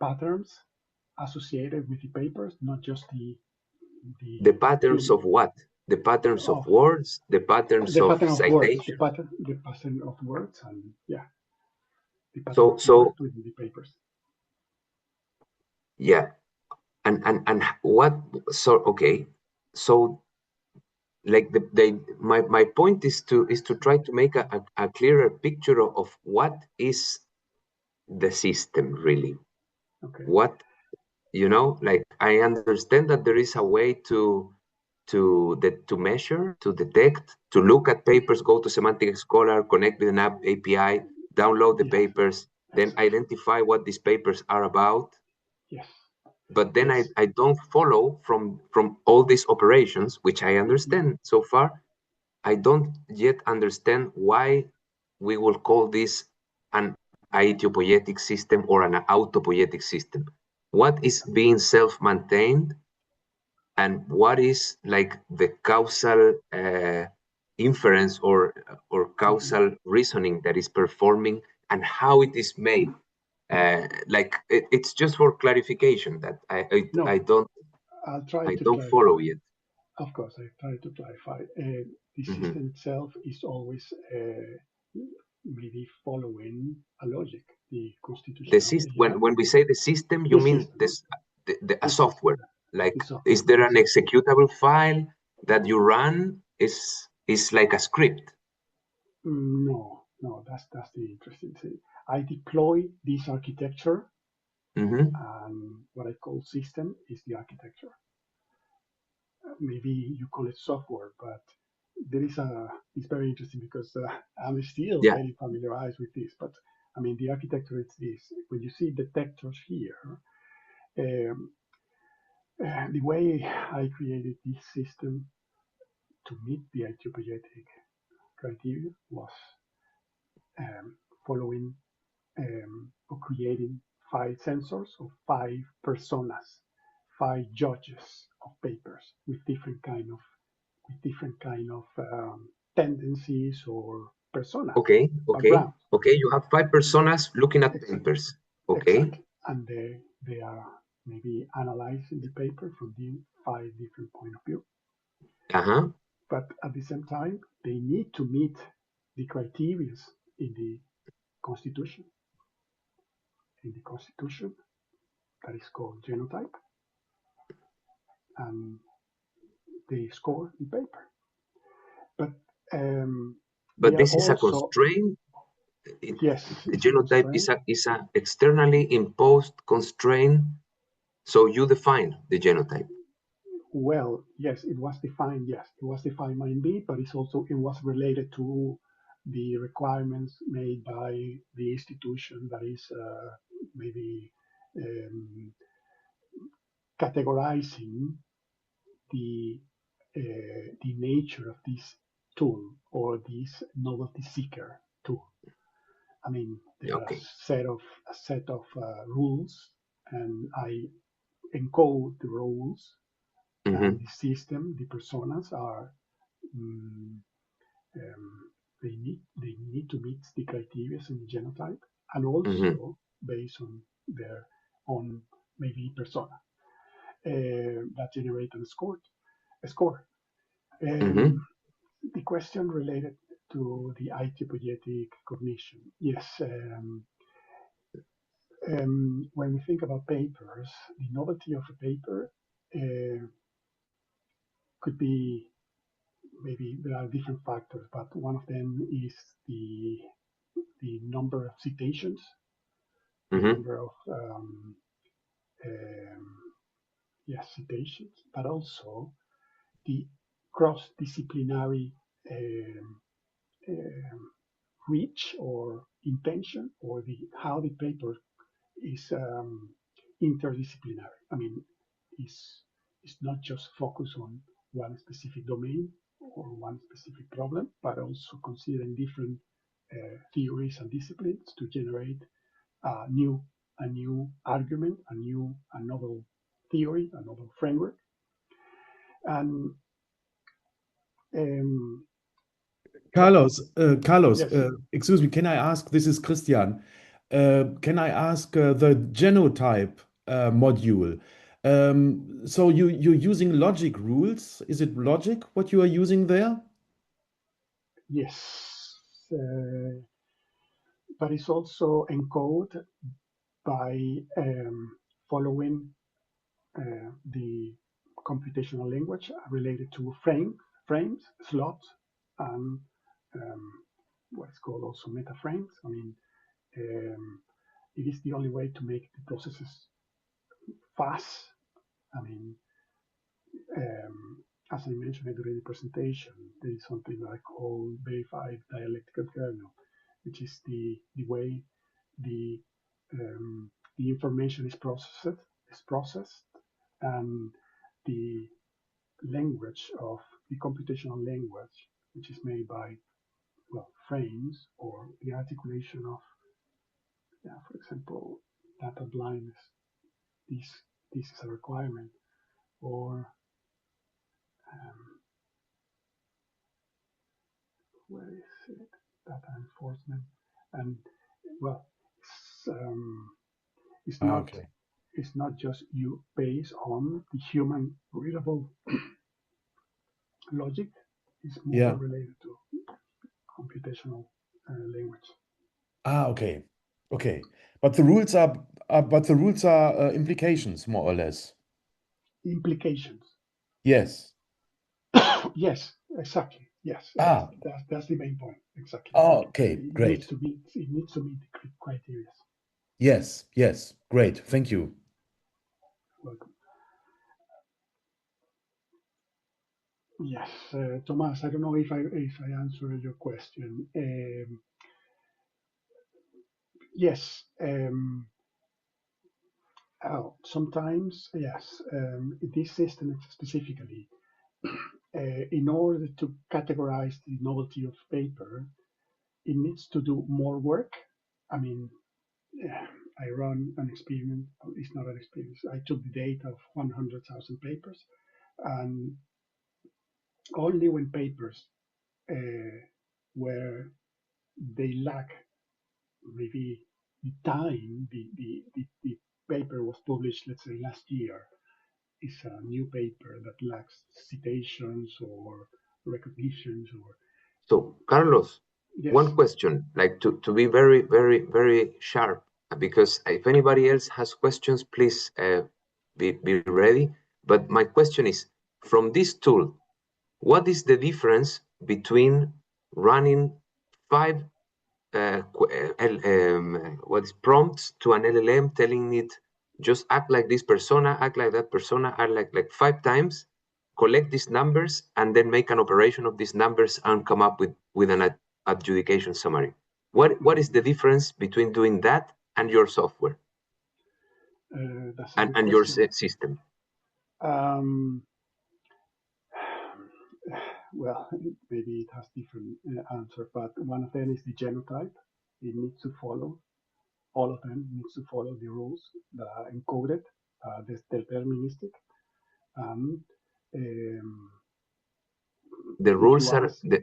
A: patterns associated with the papers, not just
B: The patterns of what? The patterns of words, the patterns
A: the
B: of
A: pattern of words,
B: citation.
A: the pattern of words, and yeah, the pattern
B: So
A: of words within the papers.
B: yeah, and what? So okay, so like my point is to try to make a clearer picture of what is the system really.
A: Okay.
B: What, like I understand that there is a way to measure, to detect, to look at papers, go to Semantic Scholar, connect with an app API, download the papers, then
A: Exactly.
B: identify what these papers are about.
A: Yes.
B: But then
A: Yes.
B: I don't follow from all these operations, which I understand so far. I don't yet understand why we will call this an Aitiopoietic system or an autopoietic system. What is being self-maintained, and what is like the causal inference or causal reasoning that is performing, and how it is made. Like it's just for clarification that I don't
A: I'll try to
B: follow
A: clarify.
B: yet.
A: Of course, I try to clarify. The
B: Mhm.
A: system itself is always maybe following a logic, the
B: The
A: constitutional
B: system,
A: AI.
B: when we say the system, you
A: The
B: mean
A: system,
B: this a
A: the system,
B: software. Like,
A: the
B: is
A: software,
B: there an
A: exactly.
B: executable file that you run? Is like a script?
A: No, that's the interesting thing. I deploy this architecture,
B: Mm-hmm.
A: and what I call system is the architecture. Maybe you call it software, but it's very interesting because I'm still
B: Yeah.
A: getting familiarized with this. But the architecture is this. When you see detectors here, um, the way I created this system to meet the Aitiopoietic criteria was um, following or creating 5 sensors or 5 personas, 5 judges of papers with different kind of tendencies or personas,
B: Okay. Okay.
A: backgrounds.
B: Okay. You have 5 personas looking at
A: Exactly.
B: papers. Okay.
A: Exactly. And they are maybe analyzing the paper from the 5 different point of view.
B: Uh-huh.
A: But at the same time, they need to meet the criteria in the Constitution. In the Constitution, that is called genotype, and they score the paper. But they
B: But
A: are
B: this is a
A: also,
B: constraint.
A: yes,
B: The
A: it's a
B: genotype
A: constraint.
B: is a externally imposed constraint. So you define the genotype.
A: Well, yes, it was defined. Yes, it was defined by B, but it was related to the requirements made by the institution that is maybe um, categorizing the the nature of this tool or this novelty seeker tool. There are
B: Okay.
A: a set of rules, and I encode the rules And the system, the personas are they need to meet the criteria in the genotype, and also based on their own maybe persona that generate a score. The question related to the Aitiopoietic cognition. Yes, when we think about papers, the novelty of a paper could be, maybe there are different factors, but one of them is the number of citations, the number of citations, but also the cross-disciplinary reach or intention, or how the paper is interdisciplinary. I mean, it's not just focused on one specific domain or one specific problem, but also considering different theories and disciplines to generate a new argument, a novel theory, a novel framework. And
C: Carlos,
A: yes.
C: Excuse me, can I ask, this is Christian, can I ask the genotype module? So you're using logic rules. Is it logic what you are using there?
A: Yes, but it's also encoded by following the computational language related to frames, slots, and what is called also meta frames. I mean, it is the only way to make the processes fast. I mean, as I mentioned during the presentation, there is something that I call verified dialectical kernel, which is the way the information is processed, and the language of the computational language, which is made by frames, or the articulation of, for example, data blindness. This is a requirement, or where is it? Data enforcement, and it's not.
C: Okay.
A: It's not just you based on the human readable logic. It's more related to computational language.
C: Okay. Okay. But the rules are implications, more or less.
A: Implications.
C: Yes.
A: Yes, exactly. Yes, that's the main point. Exactly.
C: Oh, okay, great.
A: It needs to meet the criteria.
C: Yes, yes, great. Thank you.
A: Welcome. Yes, Thomas. I don't know if I answered your question. Yes. Sometimes, yes. This system specifically, in order to categorize the novelty of paper, it needs to do more work. I mean, I run an experiment. It's not an experiment. I took the data of 100,000 papers, and only when papers where they lack maybe the time, the paper was published, let's say last year, is a new paper that lacks citations or recognitions or.
B: So, Carlos,
A: Yes.
B: one question, like to be very, very, very sharp, because if anybody else has questions, please be ready. But my question is, from this tool, what is the difference between running 5 what is prompts to an LLM, telling it just act like this persona, act like that persona, act like 5 times, collect these numbers, and then make an operation of these numbers and come up with an adjudication summary? What is the difference between doing that and your software and your system?
A: Well, maybe it has different answer, but one of them is the genotype. It needs to follow, all of them needs to follow the rules that are encoded, the deterministic.
B: The
A: if
B: rules
A: you
B: are
A: ask, yes,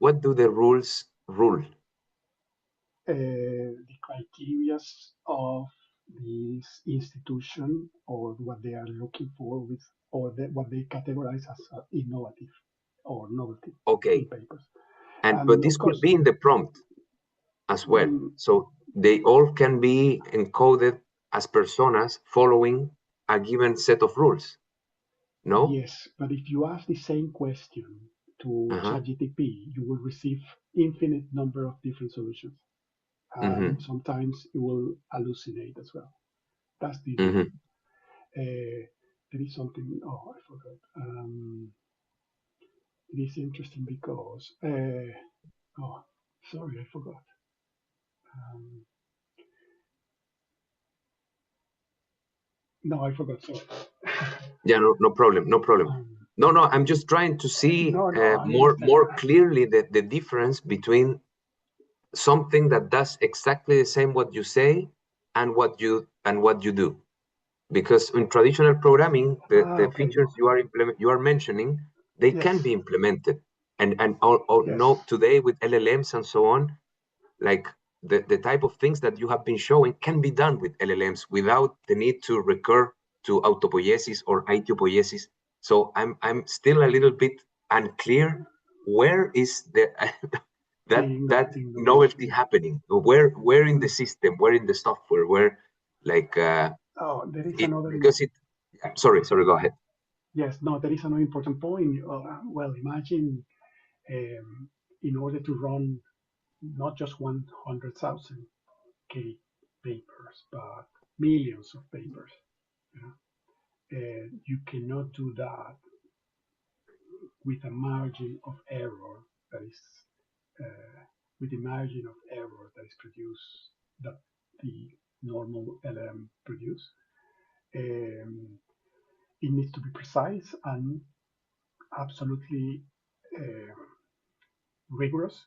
B: what do the rules rule?
A: the criteria of this institution or what they are looking for with, or what they categorize as innovative or novelty in
B: Okay,
A: papers.
B: but this
A: Of
B: could
A: course,
B: be in the prompt as well. So they all can be encoded as personas following a given set of rules. No?
A: yes, but if you ask the same question to
B: Uh-huh.
A: ChatGPT, you will receive infinite number of different solutions, and sometimes it will hallucinate as well. That's the thing. There is something. Oh, I forgot. It is interesting because. Oh, sorry, I forgot. No, I forgot. Sorry.
B: Yeah, no problem, no problem. No, I'm just trying to see
A: No, I
B: more
A: understand.
B: clearly the difference between something that does exactly the same what you say and what you do. Because in traditional programming, the
A: Okay.
B: features you are mentioning, they
A: Yes.
B: can be implemented. And
A: Yes.
B: no, today with LLMs and so on, like the type of things that you have been showing can be done with LLMs without the need to recur to autopoiesis or aitiopoiesis. So I'm still a little bit unclear. Where is that novelty happening? Where in the system? Where in the software? Where like
A: Oh, there is another.
B: because it. Sorry, go ahead.
A: Yes, no, there is another important point. Well, imagine in order to run not just 100,000 K papers, but millions of papers. You know? You cannot do that with a margin of error that is with the margin of error that is produced that the normal LM produce. It needs to be precise and absolutely rigorous.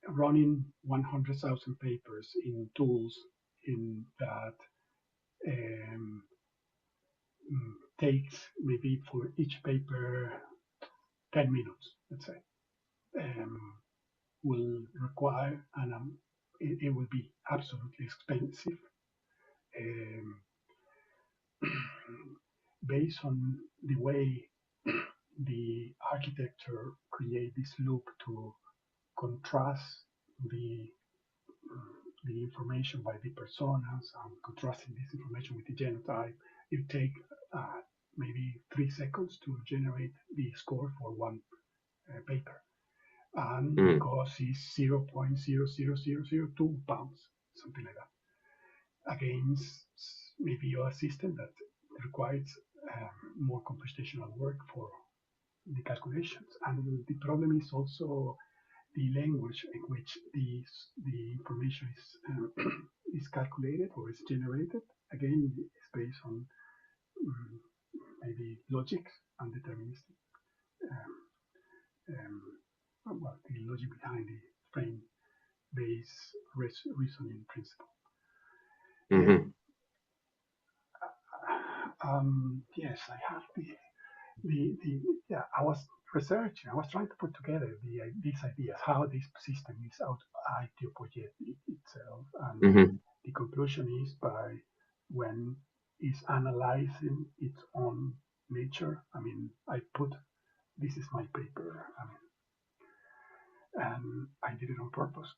A: Running 100,000 papers in tools in that takes maybe for each paper 10 minutes, let's say, will require, and it will be absolutely expensive. Based on the way the architecture create this loop to contrast the the information by the personas and contrasting this information with the genotype, it take maybe 3 seconds to generate the score for one paper. And the cost is 0.00002 pounds, something like that, against maybe your assistant that requires more computational work for the calculations. And the problem is also the language in which the information is calculated or is generated. Again, it's based on maybe logic and deterministic. Well, the logic behind the frame-based reasoning principle. Yes, I have I was researching. I was trying to put together these ideas, how this system is Aitiopoietic itself, and the conclusion is by when it's analyzing its own nature. I mean, I put this is my paper. I mean, and I did it on purpose.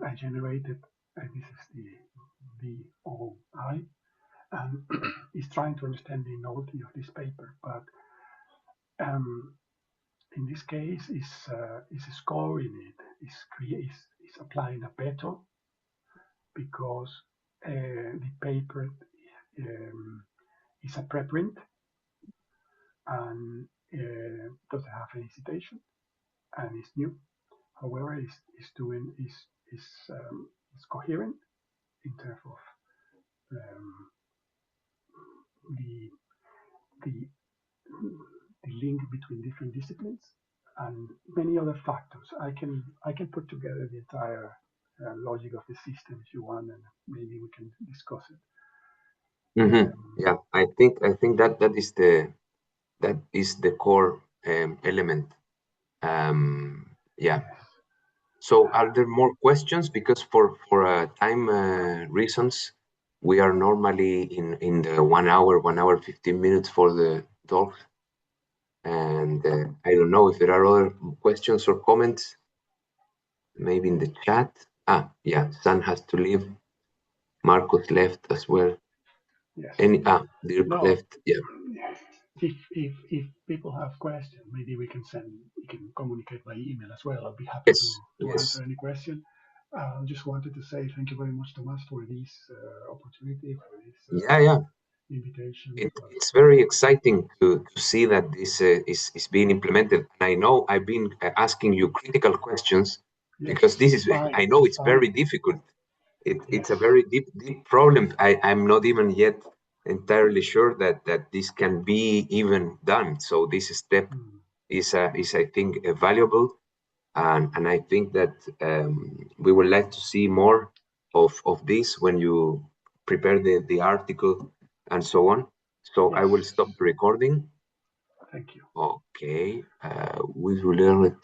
A: I generated, this is the OI, and it's trying to understand the novelty of this paper. But in this case, is scoring it, is applying a veto because the paper is a preprint and doesn't have any citation and it's new. However, it's doing is coherent in terms of the the the link between different disciplines and many other factors. I can put together the entire logic of the system if you want, and maybe we can discuss it.
B: Yeah, I think that is the core element. Yeah.
A: Yes.
B: So are there more questions? Because for time reasons, we are normally in the 1 hour 15 minutes for the talk. And I don't know if there are other questions or comments, maybe in the chat. Yeah, San has to leave. Marcos left as well.
A: Yes.
B: Dirk
A: No.
B: left. Yeah.
A: If people have questions, maybe we can communicate by email as well. I'll be happy
B: Yes.
A: to
B: Yes.
A: answer any question. I just wanted to say thank you very much, Thomas, for this opportunity, for this
B: Yeah.
A: invitation.
B: It's very exciting to see that this is being implemented. And I know I've been asking you critical questions because
A: Yes, it's
B: I
A: fine.
B: know
A: It's
B: it's very
A: fine.
B: difficult. It's
A: Yes.
B: a very deep problem. I'm not even yet entirely sure that this can be even done. So this step is I think valuable, and I think that we would like to see more of this when you prepare the article and so on. So I
A: Yes.
B: will stop the recording.
A: Thank you.
B: Okay, we will learn it.